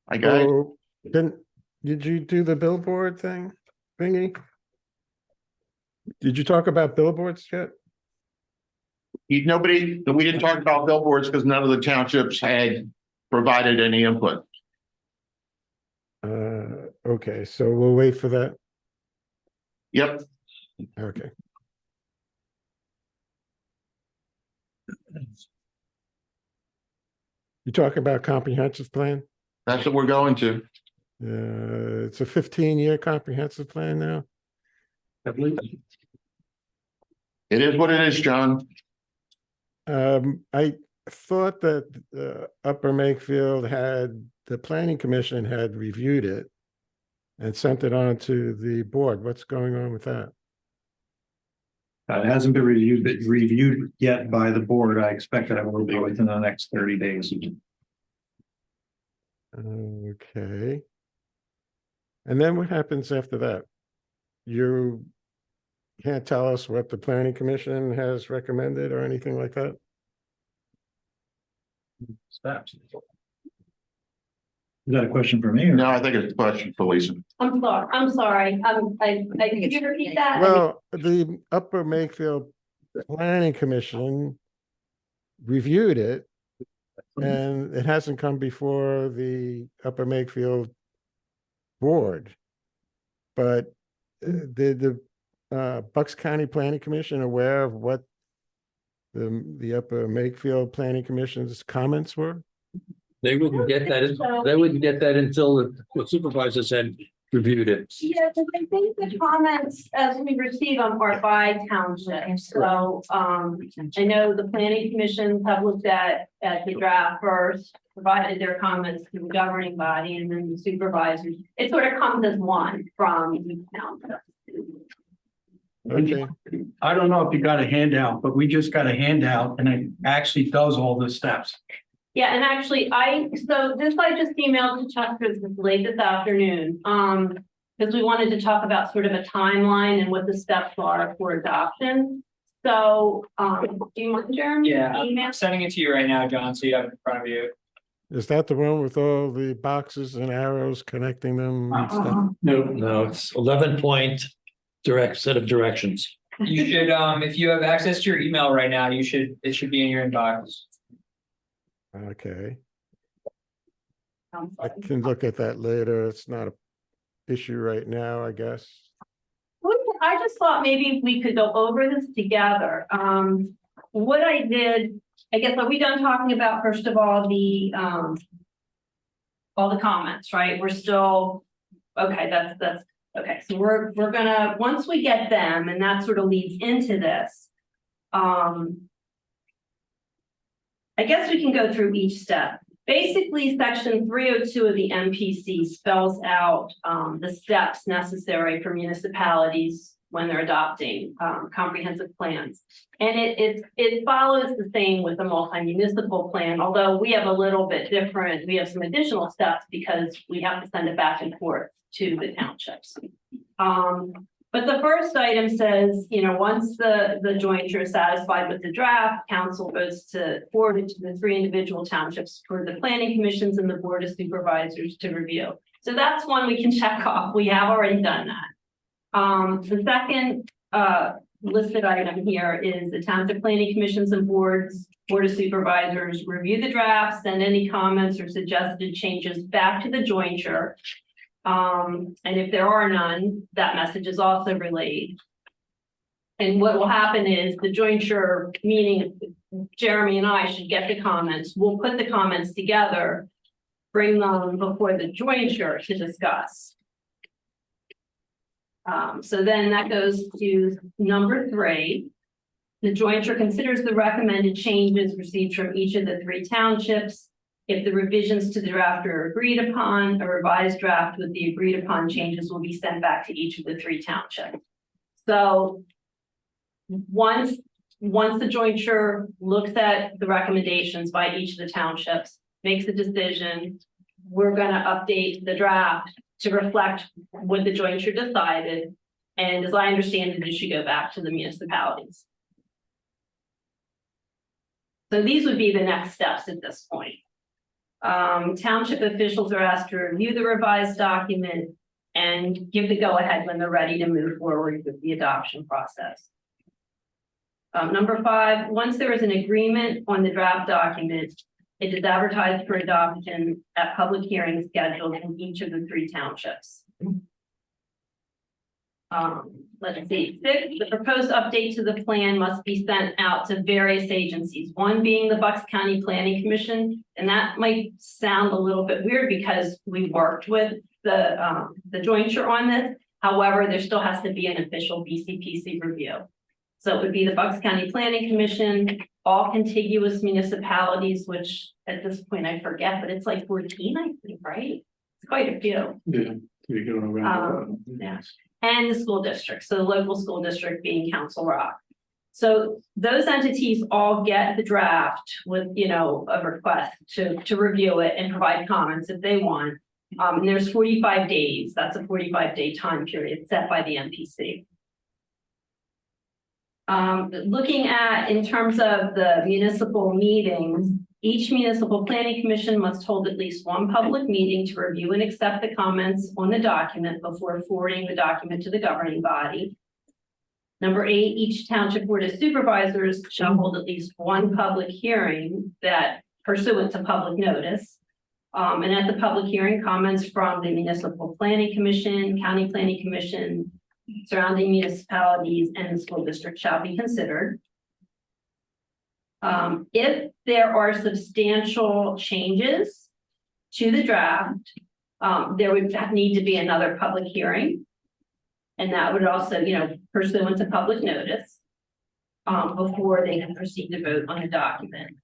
S2: I got it.
S4: Oh, did you do the billboard thingy? Did you talk about billboards yet?
S2: We didn't talk about billboards because none of the townships had provided any input.
S4: Okay, so we'll wait for that.
S2: Yep,
S4: Okay. You talk about comprehensive plan?
S2: that's what we're going to.
S4: It's a 15-year comprehensive plan now.
S2: It is what it is, John.
S4: I thought that Upper Makefield the planning commission had reviewed it and sent it on to the board. What's going on with that?
S6: It hasn't been reviewed yet by the board. I expect that it will be within the next 30 days.
S4: Okay. And then what happens after that? You can't tell us what the planning commission has recommended or anything like that?
S6: Steps. Is that a question for me? Or?
S2: No, I think it's a question for Lisa.
S11: I'm sorry, could you repeat that?
S4: Well, the Upper Makefield Planning Commission reviewed it, and it hasn't come before the Upper Makefield Board. But did the Bucks County Planning Commission aware of what the Upper Makefield Planning Commission's comments were?
S5: They wouldn't get that, they wouldn't get that until the supervisors had reviewed it.
S11: Yeah, because I think the comments as we receive them are by township, so, I know the planning commissions have looked at the draft first, provided their comments to the governing body, and then the supervisors, it sort of comes as one from each township.
S4: Okay,
S7: I don't know if you got a handout, but we just got a handout and it actually does all the steps.
S11: Yeah, and actually, so this I just emailed to Chester late this afternoon, because we wanted to talk about sort of a timeline and what the steps are for adoption. So, do you want Jeremy?
S12: Yeah,
S11: Email?
S12: I'm sending it to you right now, John, so you have it in front of you.
S4: is that the one with all the boxes and arrows connecting them and stuff?
S5: No, it's 11-point set of directions.
S12: You should, if you have access to your email right now, it should be in your inbox.
S4: Okay, I can look at that later. It's not a issue right now, I guess.
S11: I just thought maybe we could go over this together. What I did, I guess, are we done talking about, first of all, all the comments, right? We're still, okay, that's, okay. So we're gonna, once we get them, and that sort of leads into this, I guess we can go through each step. Basically, section 302 of the MPC spells out the steps necessary for municipalities when they're adopting comprehensive plans. And it follows the same with the multi-municipal plan, although we have a little bit different, we have some additional steps because we have to send it back and forth to the townships. But the first item says, once the jointure is satisfied with the draft, council goes to forward it to the 3 individual townships for the planning commissions and the board of supervisors to review. So that's one we can check off. We have already done that. The second listed item here is the township planning commissions and board of supervisors review the draft, send any comments or suggested changes back to the jointure. And if there are none, that message is also relayed. And what will happen is the jointure, meaning Jeremy and I should get the comments. We'll put the comments together, bring them before the jointure to discuss. So then that goes to number 3. The jointure considers the recommended changes received from each of the 3 townships. If the revisions to the draft are agreed upon, a revised draft with the agreed upon changes will be sent back to each of the 3 townships. So once the jointure looks at the recommendations by each of the townships, makes a decision, we're going to update the draft to reflect what the jointure decided. And as I understand it, it should go back to the municipalities. So these would be the next steps at this point. Township officials are asked to review the revised document and give the go-ahead when they're ready to move forward with the adoption process. Number 5, once there is an agreement on the draft document, it is advertised for adoption at public hearings scheduled in each of the 3 townships. Let's see, 6, the proposed update to the plan must be sent out to various agencies, one being the Bucks County Planning Commission. And that might sound a little bit weird because we worked with the jointure on this. However, there still has to be an official BCPC review. So it would be the Bucks County Planning Commission, all contiguous municipalities, which at this point I forget, but it's like 14, I think, right? It's quite a few.
S8: Yeah, you're going around.
S11: Yeah. And the school district, so the local school district being Council Rock. So those entities all get the draft with, a request to review it and provide comments if they want. And there's 45 days. That's a 45-day time period set by the MPC. Looking at, in terms of the municipal meetings, each municipal planning commission must hold at least one public meeting to review and accept the comments on the document before forwarding the document to the governing body. Number 8, each township board of supervisors shall hold at least one public hearing that pursuant to public notice. And at the public hearing, comments from the municipal planning commission, county planning commission, surrounding municipalities and the school district shall be considered. If there are substantial changes to the draft, there would need to be another public hearing. And that would also, pursuant to public notice, before they can proceed to vote on the document.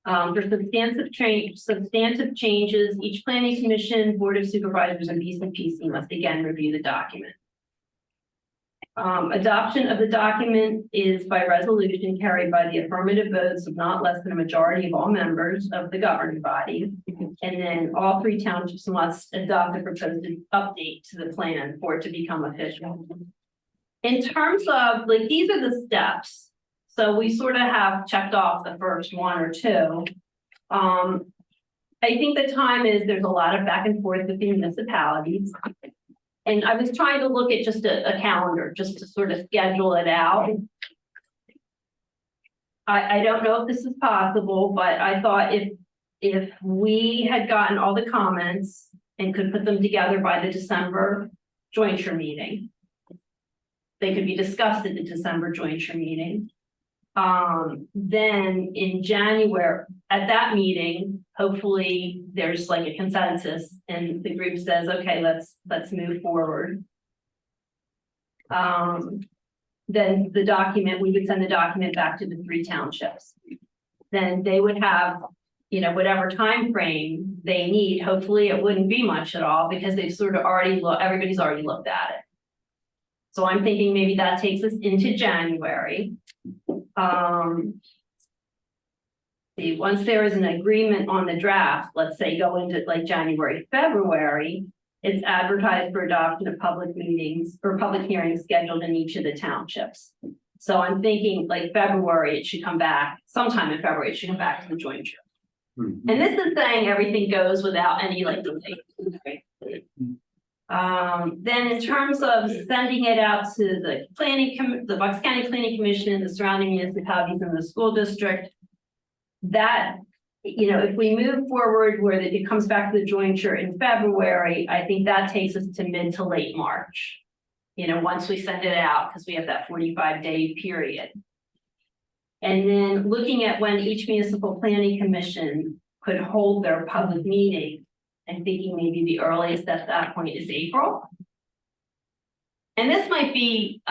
S11: For substantive changes, each planning commission, board of supervisors, and BCPC must again review the document. Adoption of the document is by resolution carried by the affirmative votes of not less than a majority of all members of the governing body. And then all 3 townships must adopt a proposed update to the plan for it to become official. In terms of, these are the steps. So we sort of have checked off the first 1 or 2. I think the time is, there's a lot of back and forth with the municipalities. And I was trying to look at just a calendar, just to sort of schedule it out. I don't know if this is possible, but I thought if we had gotten all the comments and could put them together by the December jointure meeting, they could be discussed at the December jointure meeting. Then in January, at that meeting, hopefully there's like a consensus and the group says, okay, let's move forward. Then the document, we would send the document back to the 3 townships. Then they would have, whatever time frame they need. Hopefully it wouldn't be much at all because they've sort of everybody's already looked at it. So I'm thinking maybe that takes us into January. Once there is an agreement on the draft, let's say go into like January, February, it's advertised for adoption of public meetings or public hearings scheduled in each of the townships. So I'm thinking like February, it should come back, sometime in February, it should come back to the jointure. And this is saying everything goes without any delay. Then in terms of sending it out to the Bucks County Planning Commission, the surrounding municipalities and the school district, that, if we move forward where it comes back to the jointure in February, I think that takes us to mid to late March. Once we send it out, because we have that 45-day period. And then looking at when each municipal planning commission could hold their public meeting, I'm thinking maybe the earliest at that point is April. And this might be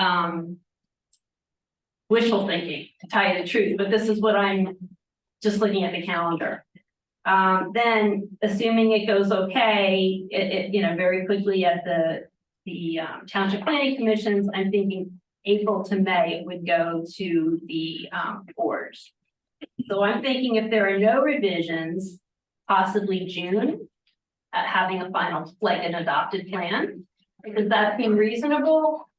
S11: wishful thinking, to tell you the truth, but this is what I'm just looking at the calendar. Then assuming it goes okay, very quickly at the township planning commissions, I'm thinking April to May it would go to the boards. So I'm thinking if there are no revisions, possibly June, having a final, like an adopted plan. Does that seem reasonable?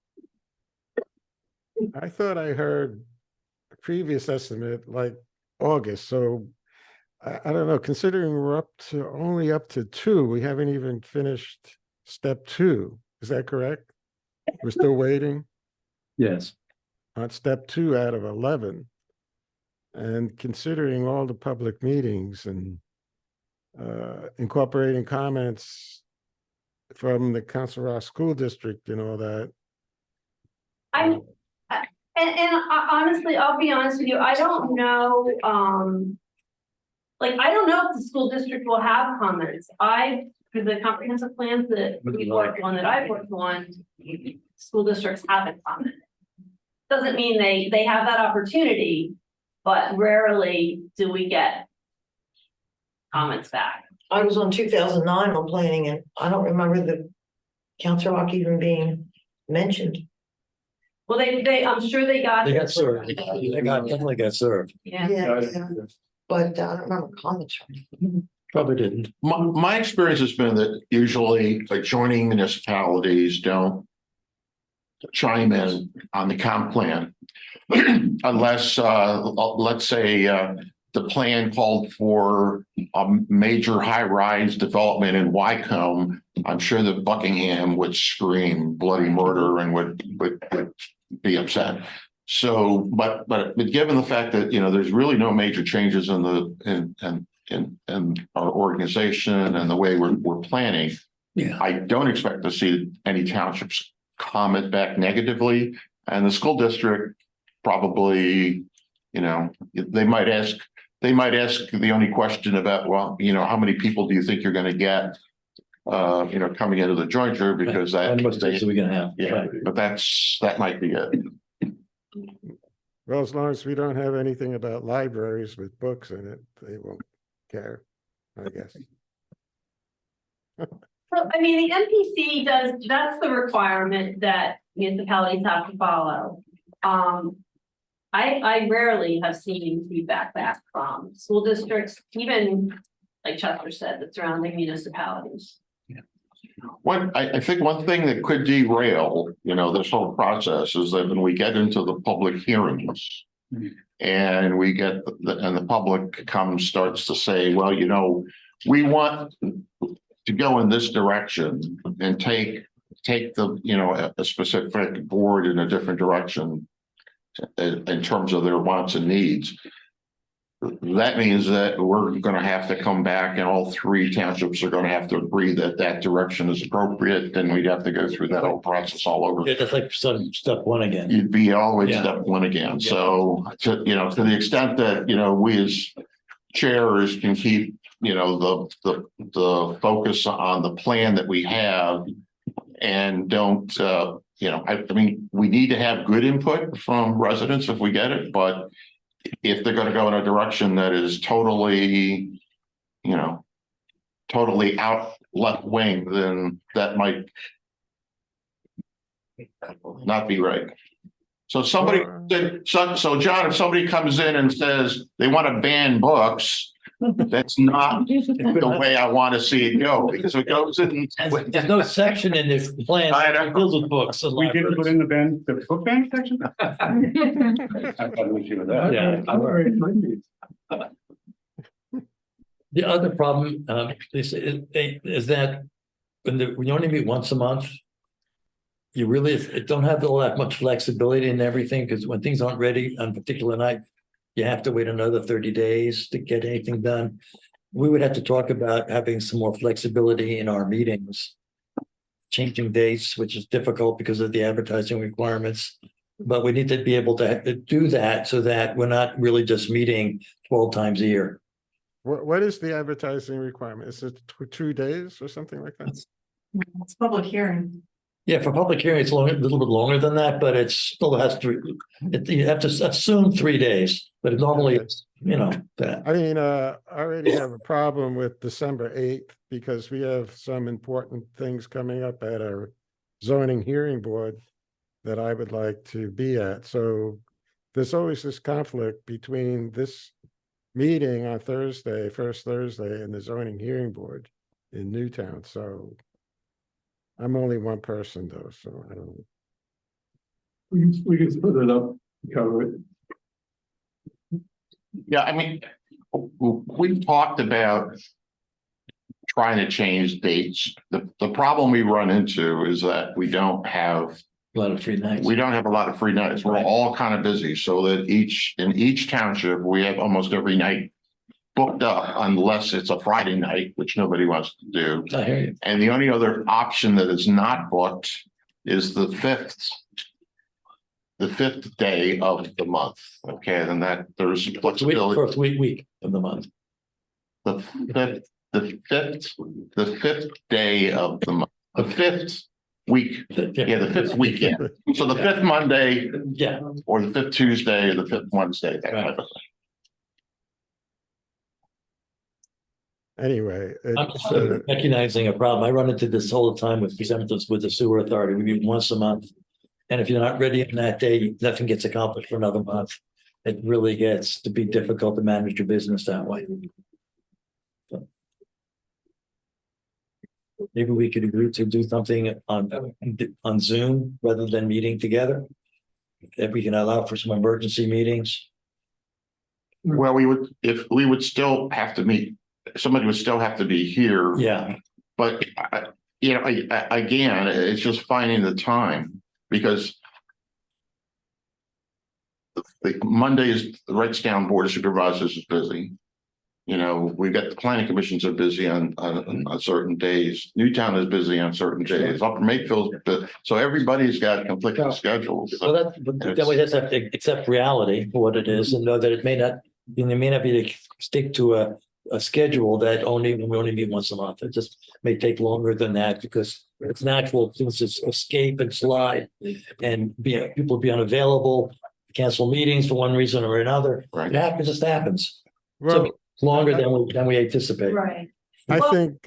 S4: I thought I heard a previous estimate like August, so I don't know, considering we're only up to 2, we haven't even finished step 2. Is that correct? We're still waiting
S5: Yes.
S4: on step 2 out of 11. And considering all the public meetings and incorporating comments from the Council Rock School District and all that.
S11: And honestly, I'll be honest with you, I don't know, I don't know if the school district will have comments. For the comprehensive plans that we worked on, that I've worked on, school districts haven't commented. Doesn't mean they have that opportunity, but rarely do we get comments back.
S10: I was on 2009 on planning and I don't remember the Council Rock even being mentioned.
S11: Well, I'm sure they got.
S5: They got served. They definitely got served.
S11: Yeah.
S10: But I don't remember comments.
S5: Probably didn't.
S2: My experience has been that usually adjoining municipalities don't chime in on the comp plan. Unless, let's say, the plan called for a major high-rise development in Wycombe, I'm sure that Buckingham would scream bloody murder and would be upset. So, but given the fact that, you know, there's really no major changes in our organization and the way we're planning,
S5: Yeah.
S2: I don't expect to see any townships comment back negatively. And the school district probably, you know, they might ask the only question about, well, you know, how many people do you think you're going to get, you know, coming into the jointure, because that,
S5: And what states are we gonna have?
S2: yeah,
S5: Right.
S2: but that might be it.
S4: Well, as long as we don't have anything about libraries with books in it, they won't care, I guess.
S11: Well, I mean, the MPC that's the requirement that municipalities have to follow. I rarely have seen feedback back from school districts, even like Chester said, the surrounding municipalities.
S2: I think one thing that could derail, you know, this whole process is that when we get into the public hearings and we get, and the public starts to say, well, you know, we want to go in this direction and take the, you know, a specific board in a different direction in terms of their wants and needs. That means that we're going to have to come back and all three townships are going to have to agree that that direction is appropriate. Then we'd have to go through that whole process all over.
S5: Yeah, that's like step one again.
S2: You'd be always
S5: Yeah.
S2: step one again. So to the extent that, you know, we as chairs can keep, you know, the focus on the plan that we have and don't, you know, I mean, we need to have good input from residents if we get it, but if they're going to go in a direction that is totally, you know, totally out left wing, then that might not be right. So somebody, so John, if somebody comes in and says they want to ban books, that's not the way I want to see it go, because it goes in.
S5: There's no section in this plan that deals with books. and
S7: We didn't put
S5: libraries.
S7: in the book bank section?
S5: Yeah. The other problem is that when you only meet once a month, you really don't have all that much flexibility in everything, because when things aren't ready on a particular night, you have to wait another 30 days to get anything done. We would have to talk about having some more flexibility in our meetings, changing dates, which is difficult because of the advertising requirements. But we need to be able to do that so that we're not really just meeting 12 times a year.
S4: What is the advertising requirement? Is it 2 days or something like that?
S11: It's public hearing.
S5: Yeah, for public hearing, it's a little bit longer than that, but it still has to, you have to assume 3 days, but normally it's, you know, that.
S4: I mean, I already have a problem with December 8th because we have some important things coming up at our zoning hearing board that I would like to be at. So there's always this conflict between this meeting on Thursday, first Thursday, and the zoning hearing board in Newtown. So I'm only one person though, so I don't know.
S8: We can split it up, cover it.
S2: Yeah, I mean, we've talked about trying to change dates. The problem we run into is that we don't have
S5: A lot of free nights.
S2: a lot of free nights. We're all kind of busy, so that in each township, we have almost every night booked up unless it's a Friday night, which nobody wants to do.
S5: I hear you.
S2: And the only other option that is not booked is the fifth day of the month. Okay, then there's flexibility.
S5: First week of the month.
S2: The fifth day of the month, the fifth week. Yeah, the fifth weekend. So the fifth Monday
S5: Yeah.
S2: or the fifth Tuesday or the fifth Wednesday, that type of thing.
S4: Anyway,
S5: I'm just recognizing a problem. I run into this all the time with representatives with the sewer authority. We meet once a month. And if you're not ready on that day, nothing gets accomplished for another month. It really gets to be difficult to manage your business that way. maybe we could agree to do something on Zoom rather than meeting together. If we can allow for some emergency meetings.
S2: Well, we would still have to meet, somebody would still have to be here.
S5: Yeah,
S2: But, again, it's just finding the time because the Monday is the Wrightstown Board of Supervisors is busy. You know, we've got the planning commissions are busy on certain days. Newtown is busy on certain days. Upper Makeville's, so everybody's got conflicting schedules.
S5: so that way, just have to accept reality for what it is and know that it may not, be to stick to a schedule that we only meet once a month. It just may take longer than that because it's natural things to escape and slide and people be unavailable, cancel meetings for one reason or another.
S2: Right.
S5: It happens, just happens.
S4: Well,
S5: So longer than we anticipate.
S11: Right.
S4: I
S11: Well-
S4: think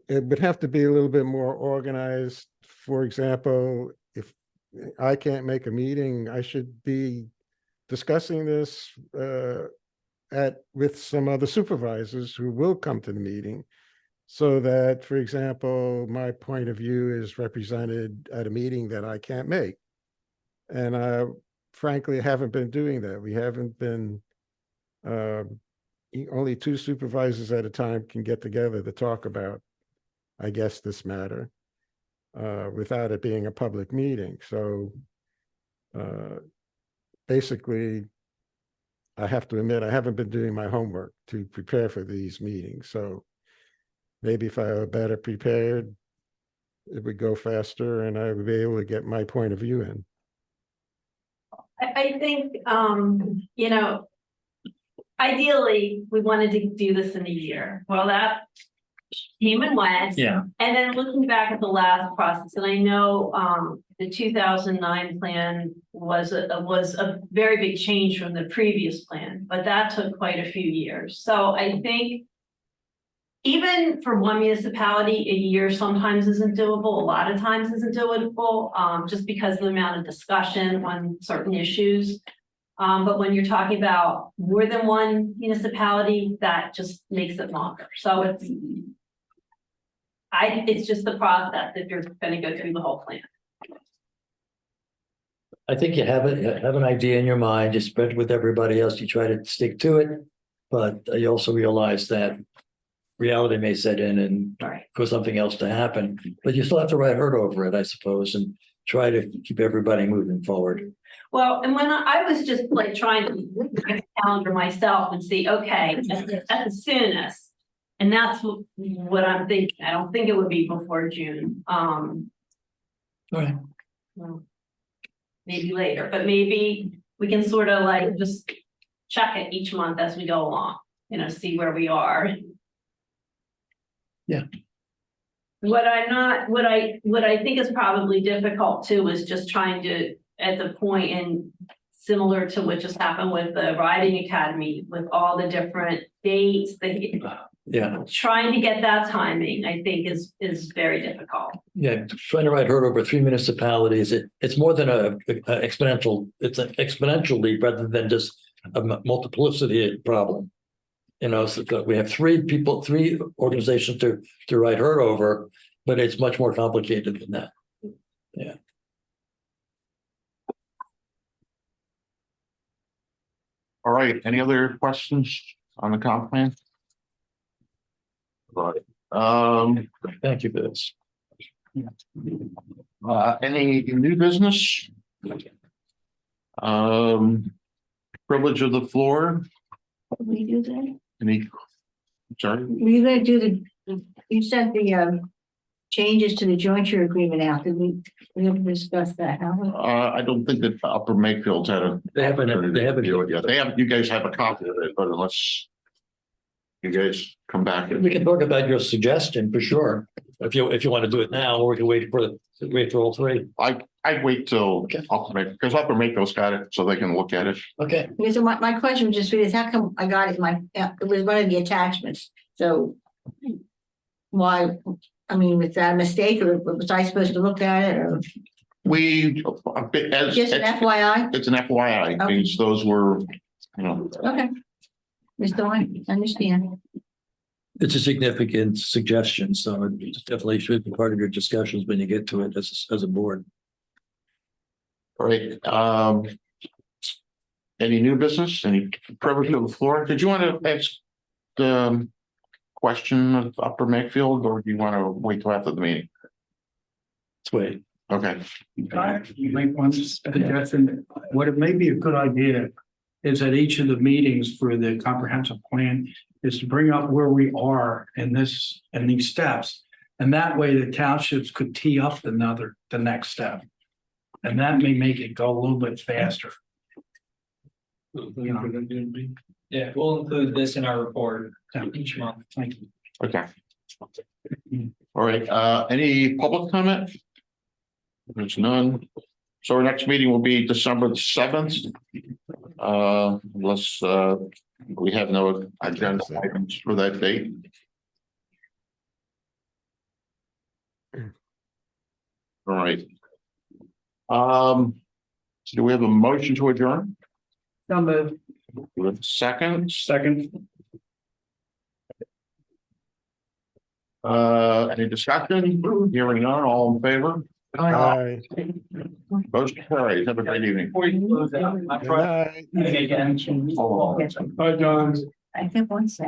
S4: it would have to be a little bit more organized. For example, if I can't make a meeting, I should be discussing this with some other supervisors who will come to the meeting. So that, for example, my point of view is represented at a meeting that I can't make. And I frankly haven't been doing that. We haven't been only 2 supervisors at a time can get together to talk about, I guess, this matter without it being a public meeting. So basically, I have to admit, I haven't been doing my homework to prepare for these meetings. So maybe if I were better prepared, it would go faster and I would be able to get my point of view in.
S11: I think, ideally, we wanted to do this in a year. Well, that came and went.
S5: Yeah.
S11: And then looking back at the last process, and I know the 2009 plan was a very big change from the previous plan, but that took quite a few years. So I think even for one municipality, a year sometimes isn't doable, a lot of times isn't doable, just because of the amount of discussion on certain issues. But when you're talking about more than one municipality, that just makes it longer. So it's just the process if you're gonna go through the whole plan.
S5: I think you have an idea in your mind, you spread it with everybody else, you try to stick to it. But you also realize that reality may set in and for something else to happen, but you still have to write herd over it, I suppose, and try to keep everybody moving forward.
S11: Well, and when I was just like trying to look at the calendar myself and see, okay, at the soonest. And that's what I'm thinking. I don't think it would be before June.
S5: All right.
S11: Well, maybe later, but maybe we can sort of like just check it each month as we go along, see where we are.
S5: Yeah.
S11: What I think is probably difficult too is just trying to, at the point, and similar to what just happened with the riding academy, with all the different dates, trying to get that timing, I think is very difficult.
S5: Yeah, trying to write herd over 3 municipalities, it's more than a exponential, it's an exponential leap rather than just a multiplicity problem. So we have 3 organizations to write herd over, but it's much more complicated than that. Yeah.
S2: All right, any other questions on the comp plan? Right.
S5: Thank you for this.
S2: Any new business? Privilege of the floor,
S3: We do that?
S2: sorry?
S3: Were you gonna do you sent the changes to the jointure agreement out? Did we ever discuss that?
S2: I don't think that Upper Makefield's had a.
S5: They haven't
S2: do it yet. They haven't, you guys have a copy of it, but unless you guys come back.
S5: We can talk about your suggestion for sure, if you want to do it now, or we can wait for all 3.
S2: I'd wait till because Upper Makefield's got it, so they can look at it.
S5: Okay.
S3: Because my question was just is how come I got it it was one of the attachments, so why, was that a mistake or was I supposed to look at it or? Just an FYI?
S2: It's an FYI,
S3: Okay.
S2: because those were,
S3: Okay. Just don't understand.
S5: It's a significant suggestion, so it definitely should be part of your discussions when you get to it as a board.
S2: All right, any new business, any privilege of the floor? Did you want to ask the question of Upper Makefield, or do you want to wait till after the meeting?
S5: Let's wait.
S2: Okay,
S7: You make one suggestion, what it may be a good idea is at each of the meetings for the comprehensive plan is to bring up where we are in this, in these steps. And that way the townships could tee up the next step. And that may make it go a little bit faster. You know.
S12: Yeah, we'll include this in our report each month.
S7: Thank you.
S2: okay. All right, any public comment? There's none. So our next meeting will be December the 7th. Unless we have no agenda items for that date. All right. Do we have a motion to adjourn?
S7: So moved.
S2: With second,
S7: Second.
S2: any discussion? Hearing none, all in favor?
S4: Aye.
S2: Motion carries. Have a great evening.
S12: Before you close out, I'm
S4: Good
S12: trying
S4: night.
S12: again.
S2: Hold on.
S7: Bye, John.
S3: I think one second.